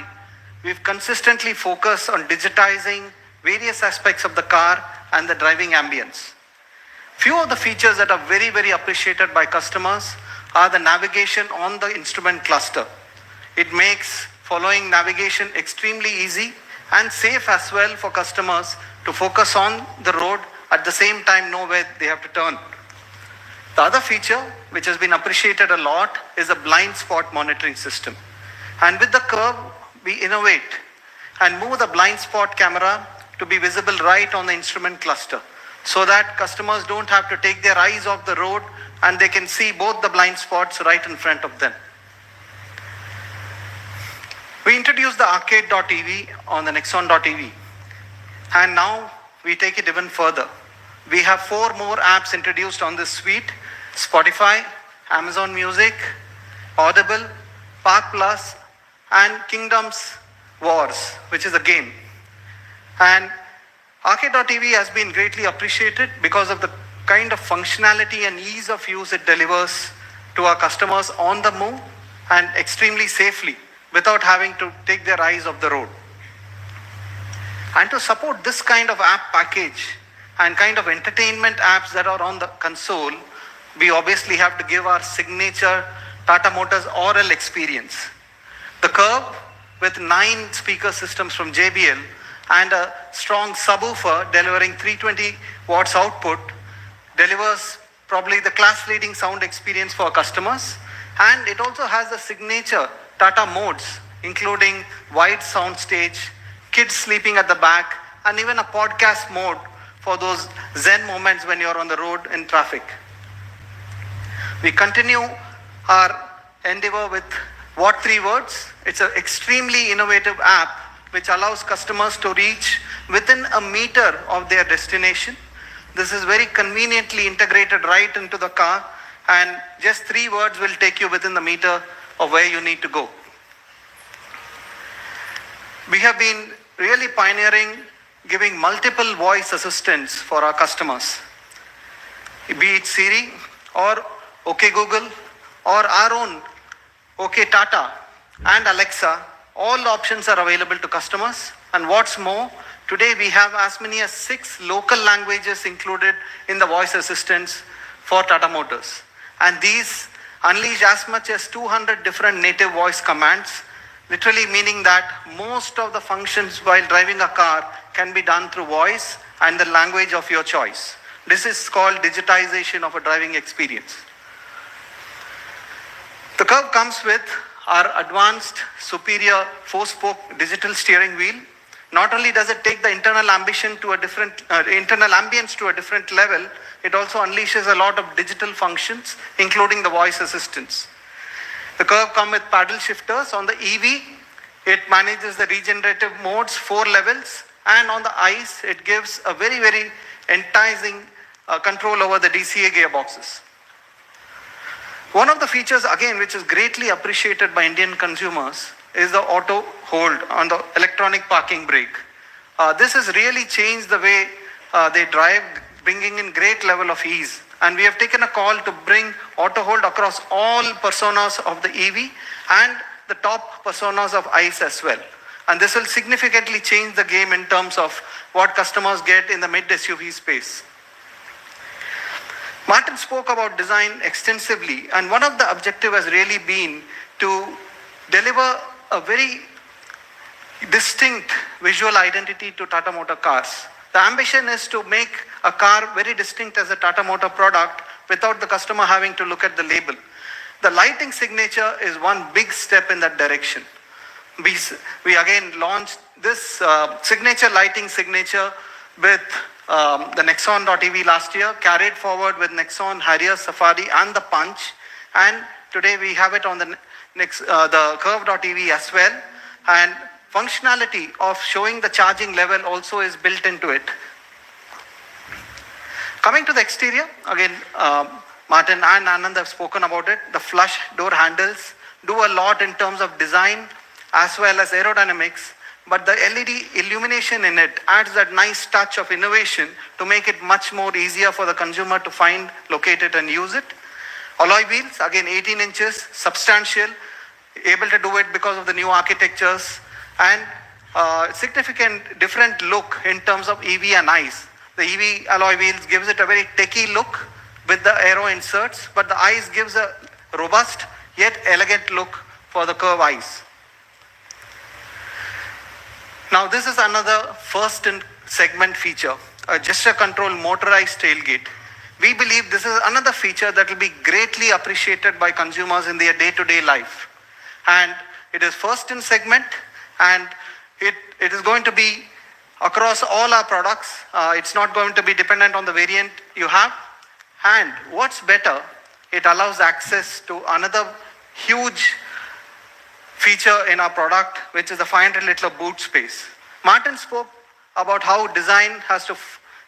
Speaker 7: We've consistently focused on digitizing various aspects of the car and the driving ambience. Few of the features that are very, very appreciated by customers are the navigation on the instrument cluster. It makes following navigation extremely easy and safe as well for customers to focus on the road at the same time know where they have to turn. The other feature which has been appreciated a lot is the blind spot monitoring system. And with the Curvv, we innovate and move the blind spot camera to be visible right on the instrument cluster so that customers don't have to take their eyes off the road and they can see both the blind spots right in front of them. We introduced the Arcade.ev on the Nexon.ev, and now we take it even further. We have 4 more apps introduced on this suite: Spotify, Amazon Music, Audible, Park Plus, and Kingdoms Wars, which is a game. And Arcade.ev has been greatly appreciated because of the kind of functionality and ease of use it delivers to our customers on the move and extremely safely without having to take their eyes off the road. And to support this kind of app package and kind of entertainment apps that are on the console, we obviously have to give our signature Tata Motors oral experience. The Curvv, with 9 speaker systems from JBL and a strong subwoofer delivering 320 watts output, delivers probably the class-leading sound experience for customers. And it also has the signature Tata modes, including wide sound stage, kids sleeping at the back, and even a podcast mode for those zen moments when you're on the road in traffic. We continue our endeavor with What 3 Words. It's an extremely innovative app which allows customers to reach within a meter of their destination. This is very conveniently integrated right into the car, and just 3 words will take you within the meter of where you need to go. We have been really pioneering giving multiple voice assistants for our customers, be it Siri or OK Google or our own OK Tata and Alexa. All options are available to customers, and what's more, today we have as many as 6 local languages included in the voice assistants for Tata Motors. And these unleash as much as 200 different native voice commands, literally meaning that most of the functions while driving a car can be done through voice and the language of your choice. This is called digitization of a driving experience. The Curvv comes with our advanced, superior 4-spoke digital steering wheel. Not only does it take the internal ambience to a different level, it also unleashes a lot of digital functions, including the voice assistants. The Curvv comes with paddle shifters. On the EV, it manages the regenerative modes, 4 levels, and on the ICE, it gives a very, very enticing control over the DCA gearboxes. One of the features, again, which is greatly appreciated by Indian consumers is the auto hold on the electronic parking brake. This has really changed the way they drive, bringing in great level of ease. And we have taken a call to bring auto hold across all personas of the EV and the top personas of ICE as well. And this will significantly change the game in terms of what customers get in the mid SUV space. Martin spoke about design extensively, and one of the objectives has really been to deliver a very distinct visual identity to Tata Motor cars. The ambition is to make a car very distinct as a Tata Motor product without the customer having to look at the label. The lighting signature is one big step in that direction. We again launched this signature lighting signature with the Nexon.EV last year, carried forward with Nexon, Harrier, Safari and the Punch, and today we have it on the Curvv.EV as well, and functionality of showing the charging level also is built into it. Coming to the exterior, again, Martin and Anand have spoken about it. The flush door handles do a lot in terms of design as well as aerodynamics, but the LED illumination in it adds that nice touch of innovation to make it much more easier for the consumer to find, locate it and use it. Alloy wheels, again 18 inches, substantial, able to do it because of the new architectures, and significant different look in terms of EV and ICE. The EV alloy wheels gives it a very techie look with the aero inserts, but the ICE gives a robust yet elegant look for the Curvv ICE. Now this is another first in segment feature, a gesture control motorized tailgate. We believe this is another feature that will be greatly appreciated by consumers in their day-to-day life. And it is first in segment, and it is going to be across all our products. It's not going to be dependent on the variant you have. And what's better, it allows access to another huge feature in our product, which is the 500-liter boot space. Martin spoke about how design has to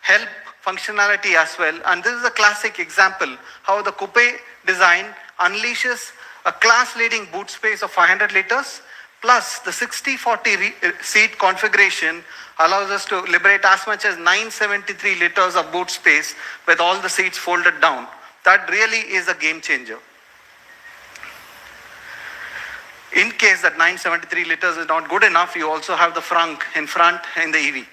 Speaker 7: help functionality as well, and this is a classic example how the coupe design unleashes a class-leading boot space of 500 liters, plus the 60-40 seat configuration allows us to liberate as much as 973 liters of boot space with all the seats folded down. That really is a game changer. In case that 973 liters is not good enough, you also have the frunk in front in the EV.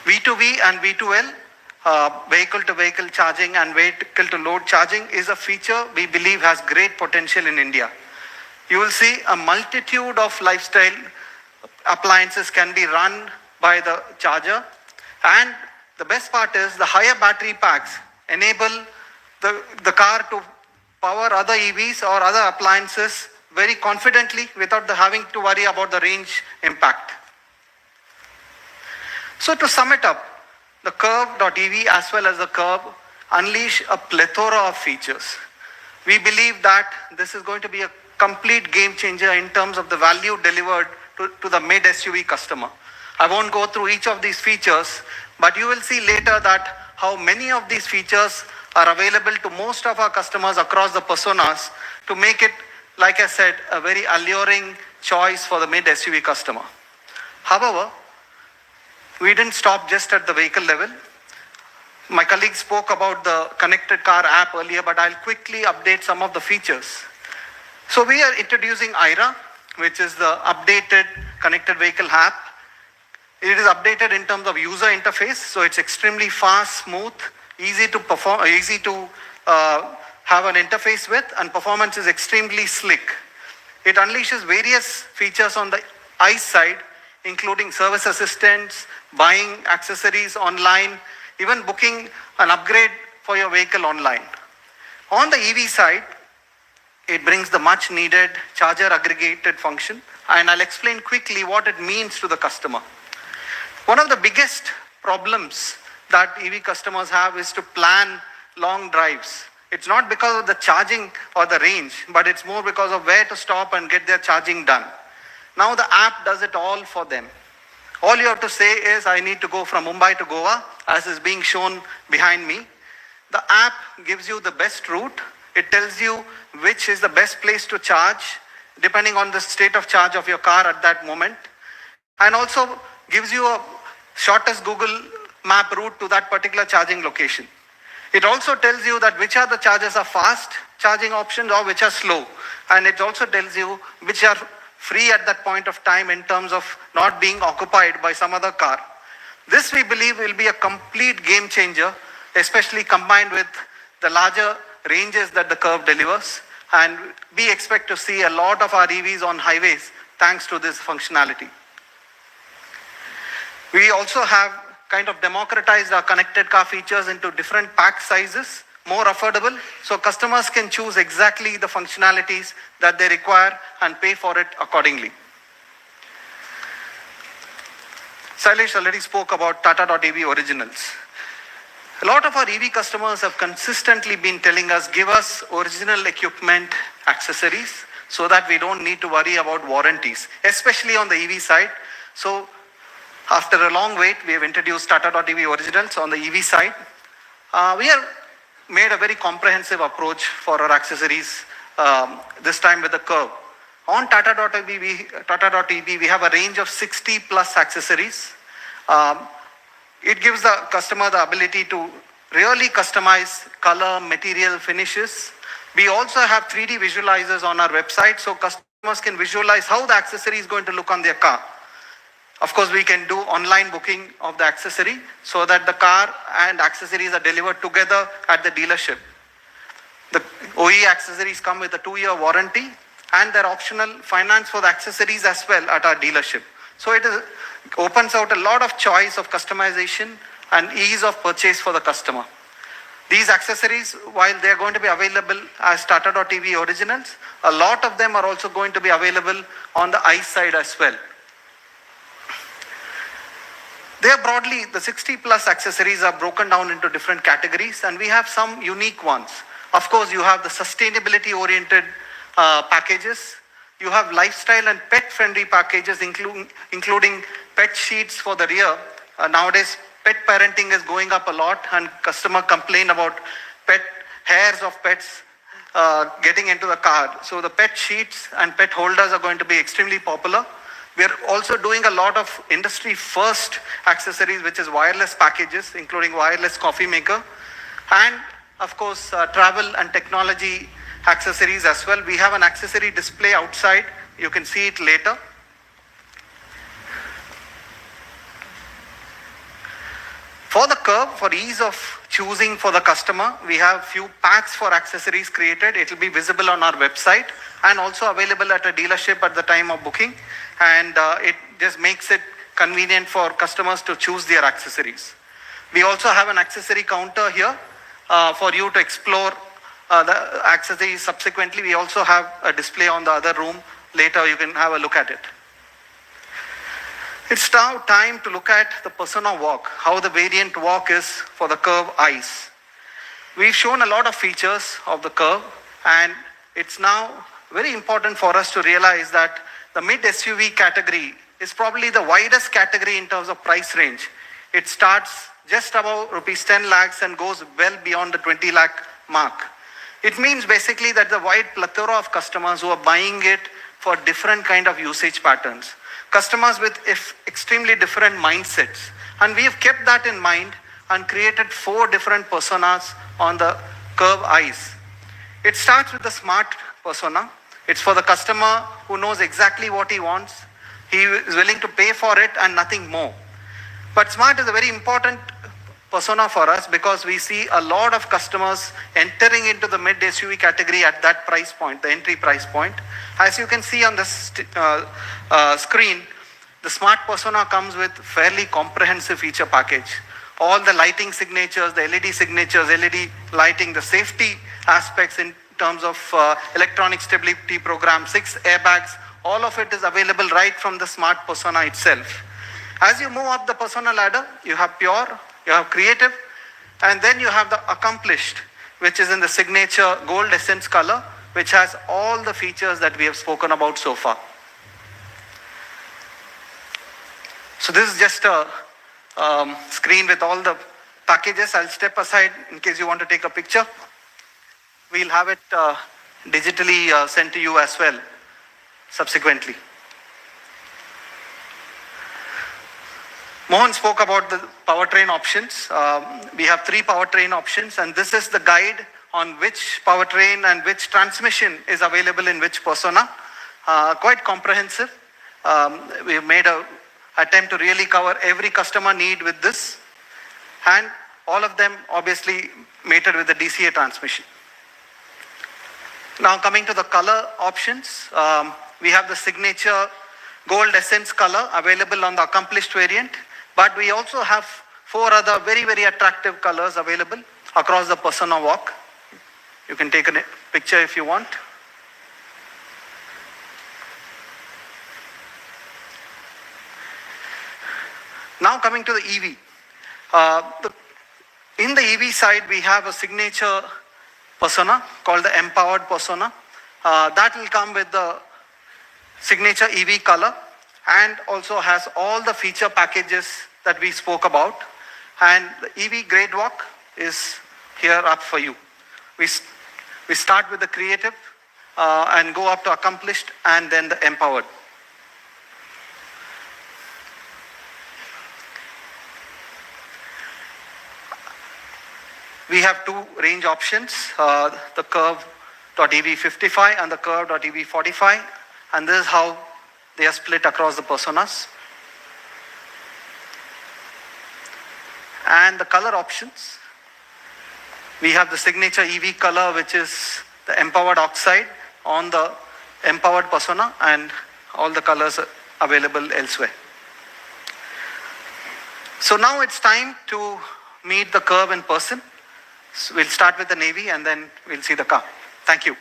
Speaker 7: V2V and V2L, vehicle-to-vehicle charging and vehicle-to-load charging is a feature we believe has great potential in India. You will see a multitude of lifestyle appliances can be run by the charger, and the best part is the higher battery packs enable the car to power other EVs or other appliances very confidently without having to worry about the range impact. So to sum it up, the Curvv.EV as well as the Curvv unleash a plethora of features. We believe that this is going to be a complete game changer in terms of the value delivered to the mid SUV customer. I won't go through each of these features, but you will see later that how many of these features are available to most of our customers across the personas to make it, like I said, a very alluring choice for the mid SUV customer. However, we didn't stop just at the vehicle level. My colleague spoke about the connected car app earlier, but I'll quickly update some of the features. So we are introducing IRA, which is the updated connected vehicle app. It is updated in terms of user interface, so it's extremely fast, smooth, easy to perform, easy to have an interface with, and performance is extremely slick. It unleashes various features on the ICE side, including service assistance, buying accessories online, even booking an upgrade for your vehicle online. On the EV side, it brings the much needed charger aggregated function, and I'll explain quickly what it means to the customer. One of the biggest problems that EV customers have is to plan long drives. It's not because of the charging or the range, but it's more because of where to stop and get their charging done. Now the app does it all for them. All you have to say is, I need to go from Mumbai to Goa, as is being shown behind me. The app gives you the best route. It tells you which is the best place to charge, depending on the state of charge of your car at that moment. And also gives you a shortest Google map route to that particular charging location. It also tells you that which are the chargers are fast charging options or which are slow. And it also tells you which are free at that point of time in terms of not being occupied by some other car. This, we believe, will be a complete game changer, especially combined with the larger ranges that the Curvv delivers. And we expect to see a lot of our EVs on highways thanks to this functionality. We also have kind of democratized our connected car features into different pack sizes, more affordable, so customers can choose exactly the functionalities that they require and pay for it accordingly. Sailesh already spoke about Tata.EV originals. A lot of our EV customers have consistently been telling us, give us original equipment accessories so that we don't need to worry about warranties, especially on the EV side. So after a long wait, we have introduced Tata.EV originals on the EV side. We have made a very comprehensive approach for our accessories, this time with the Curvv. On Tata.EV, we have a range of 60 plus accessories. It gives the customer the ability to really customize color, material, finishes. We also have 3D visualizers on our website, so customers can visualize how the accessory is going to look on their car. Of course, we can do online booking of the accessory so that the car and accessories are delivered together at the dealership. The OE accessories come with a 2-year warranty, and they're optional finance for the accessories as well at our dealership. So it opens out a lot of choice of customization and ease of purchase for the customer. These accessories, while they're going to be available as Tata.EV originals, a lot of them are also going to be available on the ICE side as well. They are broadly, the 60 plus accessories are broken down into different categories, and we have some unique ones. Of course, you have the sustainability oriented packages. You have lifestyle and pet friendly packages, including pet sheets for the rear. Nowadays, pet parenting is going up a lot, and customers complain about hairs of pets getting into the car. So the pet sheets and pet holders are going to be extremely popular. We are also doing a lot of industry first accessories, which is wireless packages, including wireless coffee maker, and of course travel and technology accessories as well. We have an accessory display outside. You can see it later. For the Curvv, for ease of choosing for the customer, we have few packs for accessories created. It will be visible on our website and also available at a dealership at the time of booking. And it just makes it convenient for customers to choose their accessories. We also have an accessory counter here for you to explore the accessories subsequently. We also have a display on the other room. Later you can have a look at it. It's now time to look at the Persona walk, how the variant walk is for the Curvv ICE. We've shown a lot of features of the Curvv, and it's now very important for us to realize that the mid SUV category is probably the widest category in terms of price range. It starts just above rupees 10 lakhs and goes well beyond the 20 lakh mark. It means basically that the wide plethora of customers who are buying it for different kind of usage patterns. Customers with extremely different mindsets. And we have kept that in mind and created 4 different personas on the Curvv ICE. It starts with the smart persona. It's for the customer who knows exactly what he wants. He is willing to pay for it and nothing more. But smart is a very important persona for us because we see a lot of customers entering into the mid SUV category at that price point, the entry price point. As you can see on the screen, the smart persona comes with fairly comprehensive feature package. All the lighting signatures, the LED signatures, LED lighting, the safety aspects in terms of electronic stability program, 6 airbags, all of it is available right from the smart persona itself. As you move up the persona ladder, you have pure, you have creative, and then you have the accomplished, which is in the signature gold essence color, which has all the features that we have spoken about so far. So this is just a screen with all the packages. I'll step aside in case you want to take a picture. We'll have it digitally sent to you as well subsequently. Mohan spoke about the powertrain options. We have 3 powertrain options, and this is the guide on which powertrain and which transmission is available in which persona. Quite comprehensive. We have made an attempt to really cover every customer need with this, and all of them obviously mated with the DCA transmission. Now coming to the color options, we have the signature gold essence color available on the accomplished variant. But we also have 4 other very, very attractive colors available across the persona walk. You can take a picture if you want. Now coming to the EV. In the EV side, we have a signature persona called the empowered persona. That will come with the signature EV color, and also has all the feature packages that we spoke about. And the EV grade walk is here up for you. We start with the creative and go up to accomplished and then the empowered. We have 2 range options, the Curvv EV 55 and the Curvv EV 45, and this is how they are split across the personas. And the color options, we have the signature EV color, which is the empowered oxide on the empowered persona, and all the colors are available elsewhere. So now it's time to meet the Curvv in person. So we'll start with the Navy and then we'll see the car. Thank you.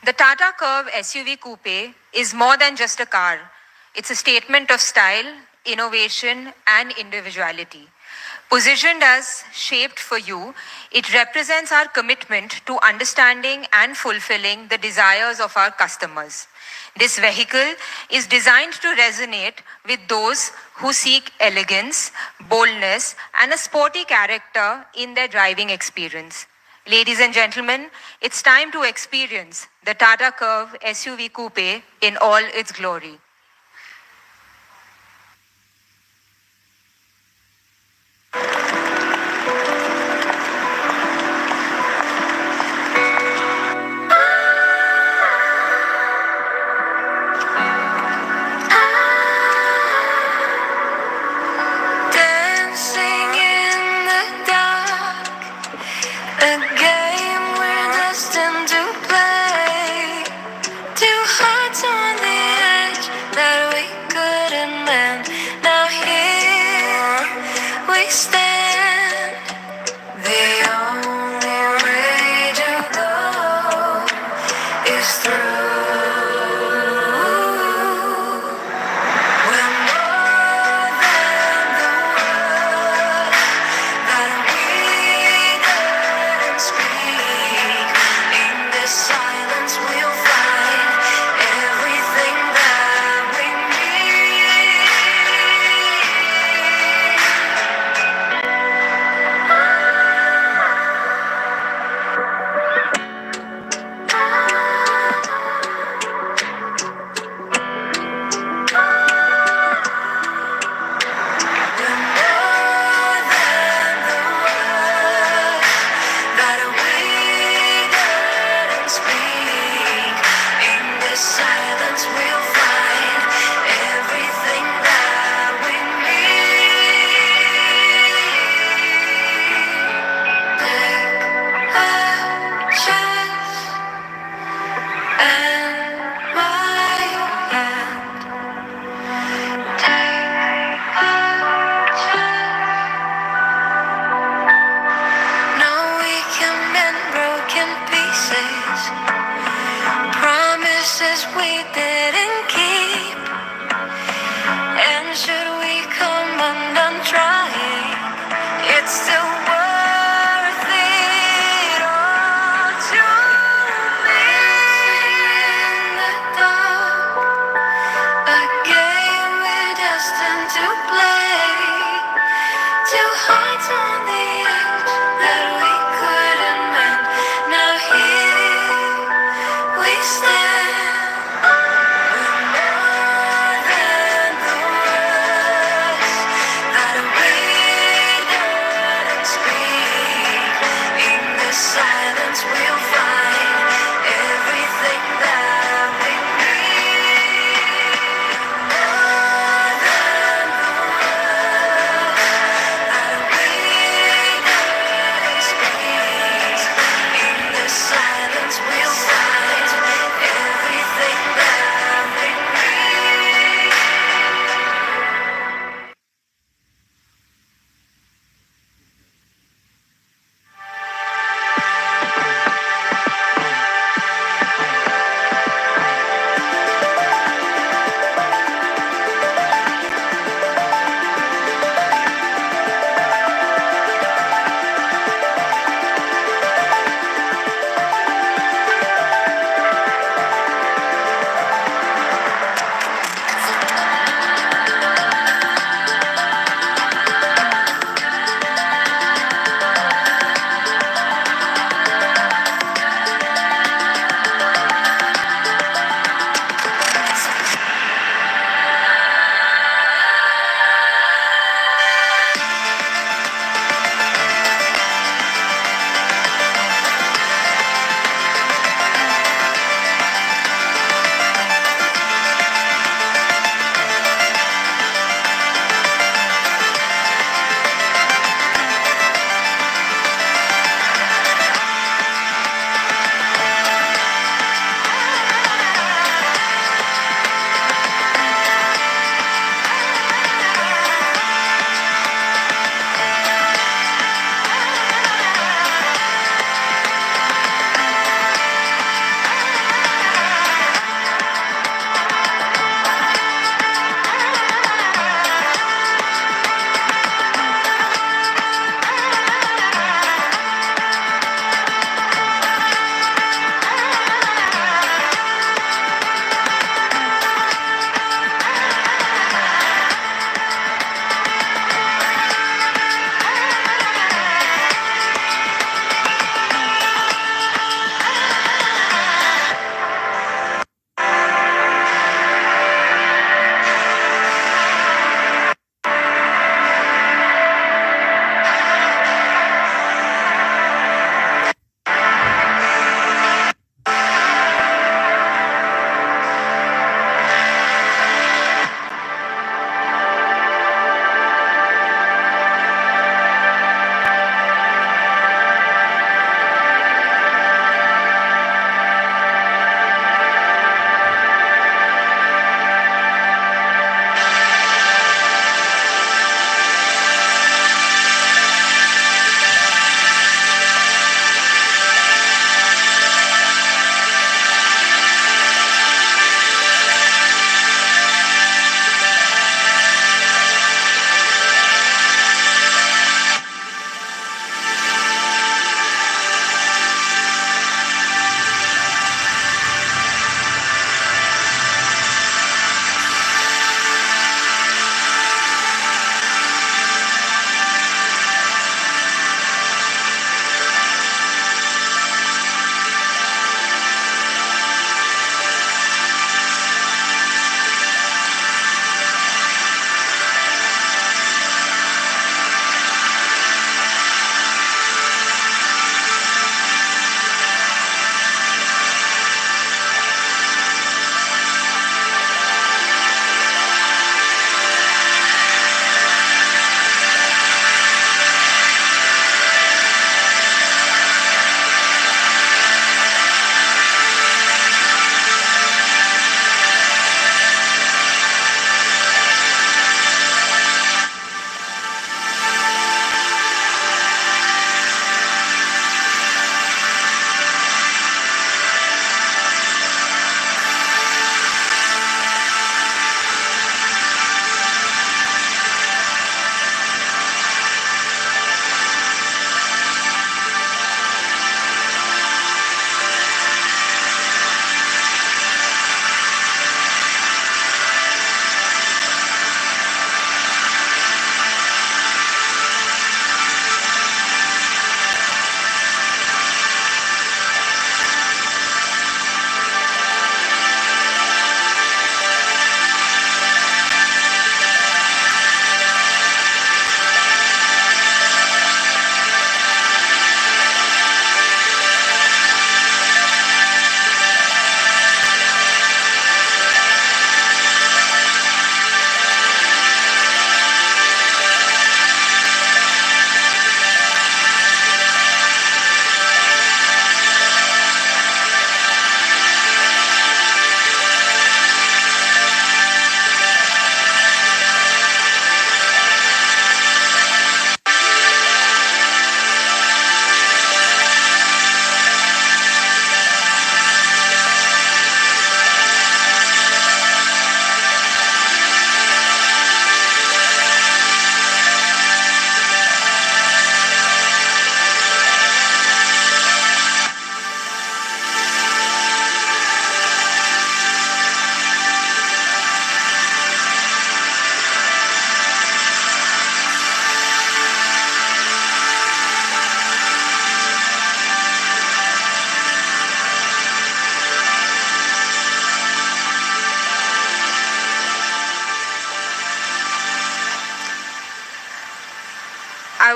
Speaker 5: The Tata Curvv SUV Coupe is more than just a car. It's a statement of style, innovation, and individuality. Positioned as shaped for you, it represents our commitment to understanding and fulfilling the desires of our customers. This vehicle is designed to resonate with those who seek elegance, boldness, and a sporty character in their driving experience. Ladies and gentlemen, it's time to experience the Tata Curvv SUV Coupe in all its glory.
Speaker 8: Dancing in the dark, a game we're destined to play. Two hearts on the edge that we couldn't mend. Now here we stand. The only way to go is through. We're more than the word that we couldn't speak. In this silence we'll find everything that we need. We're more than the word that we couldn't speak. In this silence we'll find everything that we need. Take a chance and my hand. Take a chance. No, we can mend broken pieces. Promises we didn't keep. And should we come undone trying, it's still worth it all to me. In the dark, a game we're destined to play. Two hearts on the edge that we couldn't mend. Now here we stand.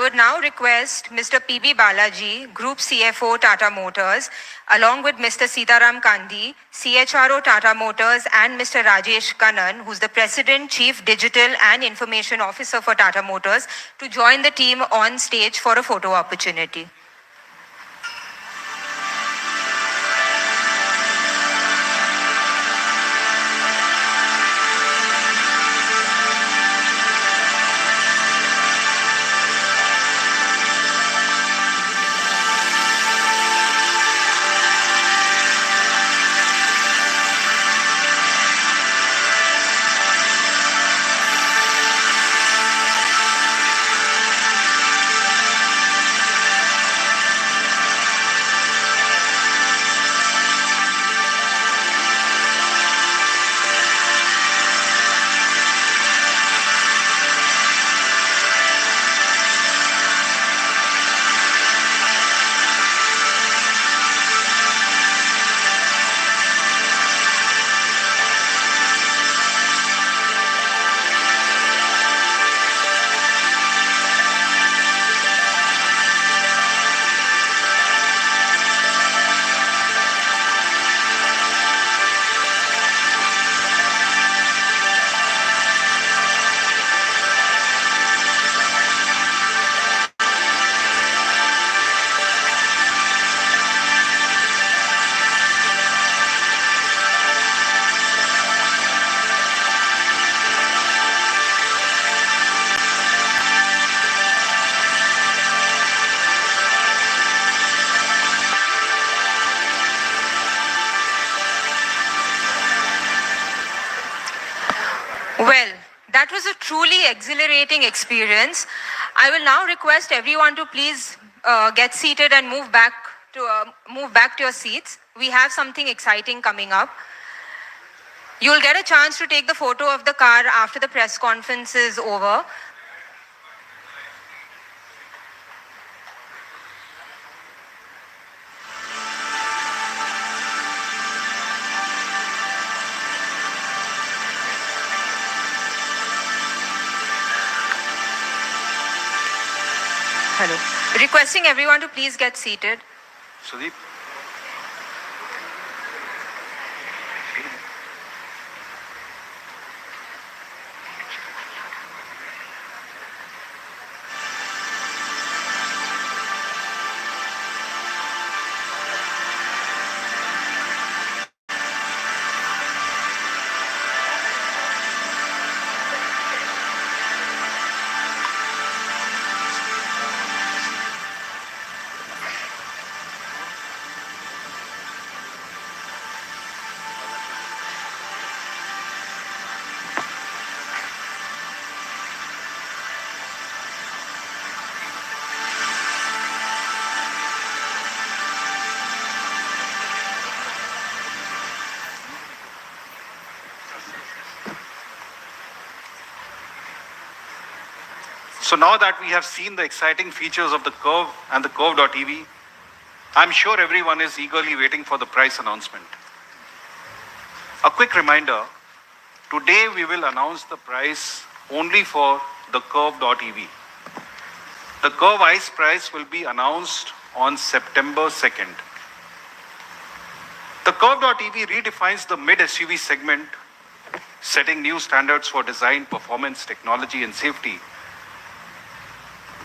Speaker 5: would now request Mr. P.B. Balaji, Group CFO, Tata Motors, along with Mr. Sitaram Kandi, CHRO, Tata Motors, and Mr. Rajesh Kannan, who's the President, Chief Digital and Information Officer for Tata Motors, to join the team on stage for a photo opportunity. Well, that was a truly exhilarating experience. I will now request everyone to please get seated and move back to your seats. We have something exciting coming up. You'll get a chance to take the photo of the car after the press conference is over. Hello. Requesting everyone to please get seated.
Speaker 1: Sudeep. So now that we have seen the exciting features of the Curvv and the Curvv.EV, I'm sure everyone is eagerly waiting for the price announcement. A quick reminder, today we will announce the price only for the Curvv.EV. The Curvv ICE price will be announced on September 2nd. The Curvv.EV redefines the mid-SUV segment, setting new standards for design, performance, technology, and safety,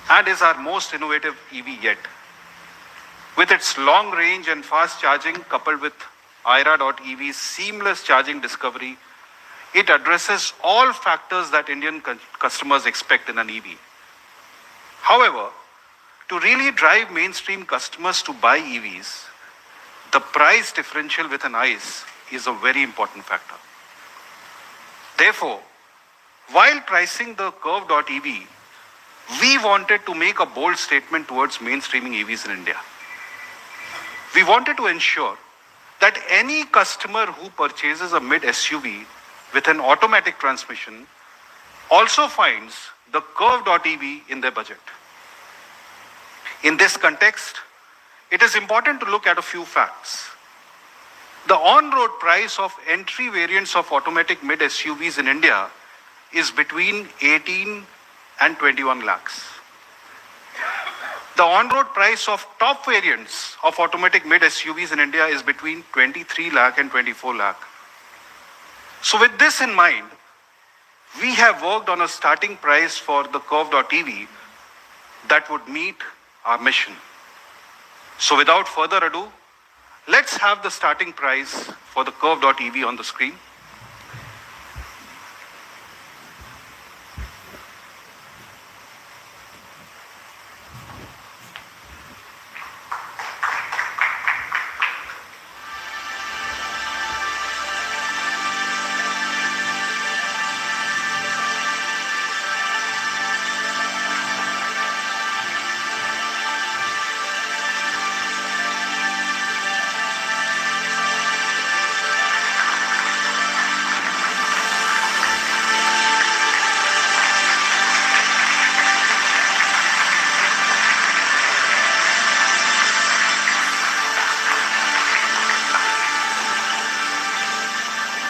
Speaker 1: and is our most innovative EV yet. With its long range and fast charging coupled with IRA.EV's seamless charging discovery, it addresses all factors that Indian customers expect in an EV. However, to really drive mainstream customers to buy EVs, the price differential with an ICE is a very important factor. Therefore, while pricing the Curvv.EV, we wanted to make a bold statement towards mainstreaming EVs in India. We wanted to ensure that any customer who purchases a mid-SUV with an automatic transmission also finds the Curvv.EV in their budget. In this context, it is important to look at a few facts. The on-road price of entry variants of automatic mid-SUVs in India is between 18 and 21 lakhs. The on-road price of top variants of automatic mid SUVs in India is between 23 lakh and 24 lakh. So with this in mind, we have worked on a starting price for the Curvv EV that would meet our mission. So without further ado, let's have the starting price for the Curvv EV on the screen.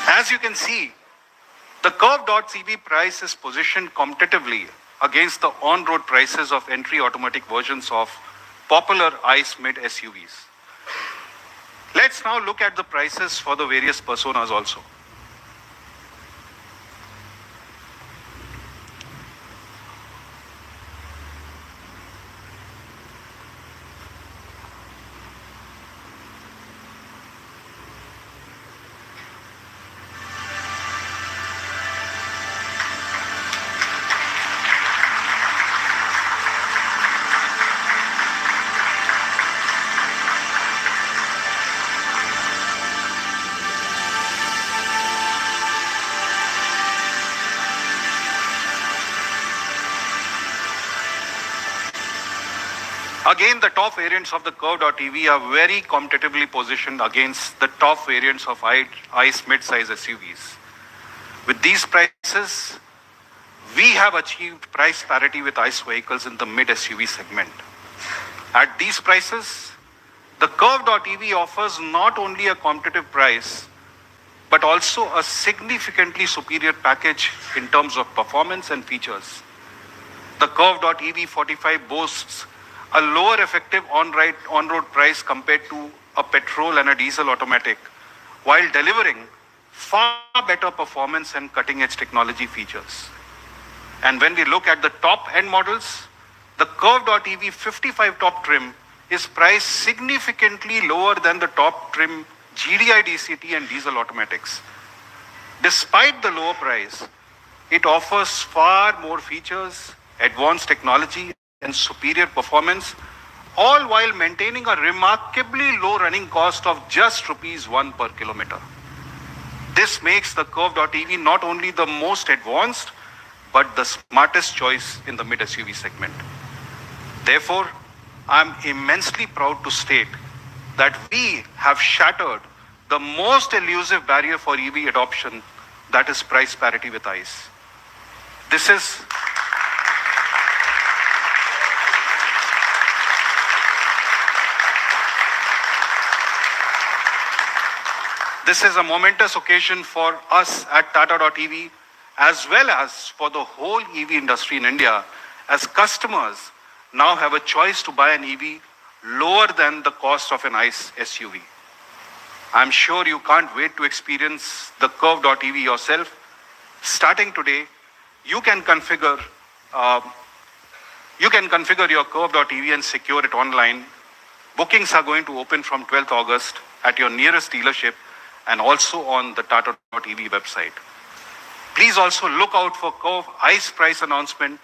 Speaker 1: As you can see, the Curvv EV price is positioned competitively against the on-road prices of entry automatic versions of popular ICE mid SUVs. Let's now look at the prices for the various personas also. Again, the top variants of the Curvv EV are very competitively positioned against the top variants of ICE mid-size SUVs. With these prices, we have achieved price parity with ICE vehicles in the mid SUV segment. At these prices, the Curvv EV offers not only a competitive price, but also a significantly superior package in terms of performance and features. The Curvv EV 45 boasts a lower effective on-road price compared to a petrol and a diesel automatic, while delivering far better performance and cutting-edge technology features. And when we look at the top-end models, the Curvv EV 55 top trim is priced significantly lower than the top trim GDI DCT and diesel automatics. Despite the lower price, it offers far more features, advanced technology, and superior performance, all while maintaining a remarkably low running cost of just ₹1 per kilometer. This makes the Curvv EV not only the most advanced, but the smartest choice in the mid SUV segment. Therefore, I'm immensely proud to state that we have shattered the most elusive barrier for EV adoption, that is price parity with ICE. This is a momentous occasion for us at Tata EV, as well as for the whole EV industry in India, as customers now have a choice to buy an EV lower than the cost of an ICE SUV. I'm sure you can't wait to experience the Curvv EV yourself. Starting today, you can configure your Curvv EV and secure it online. Bookings are going to open from 12th August at your nearest dealership and also on the Tata EV website. Please also look out for Curvv ICE price announcement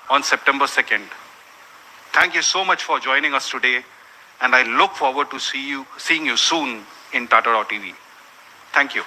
Speaker 1: on September 2nd. Thank you so much for joining us today, and I look forward to seeing you soon in Tata EV. Thank you.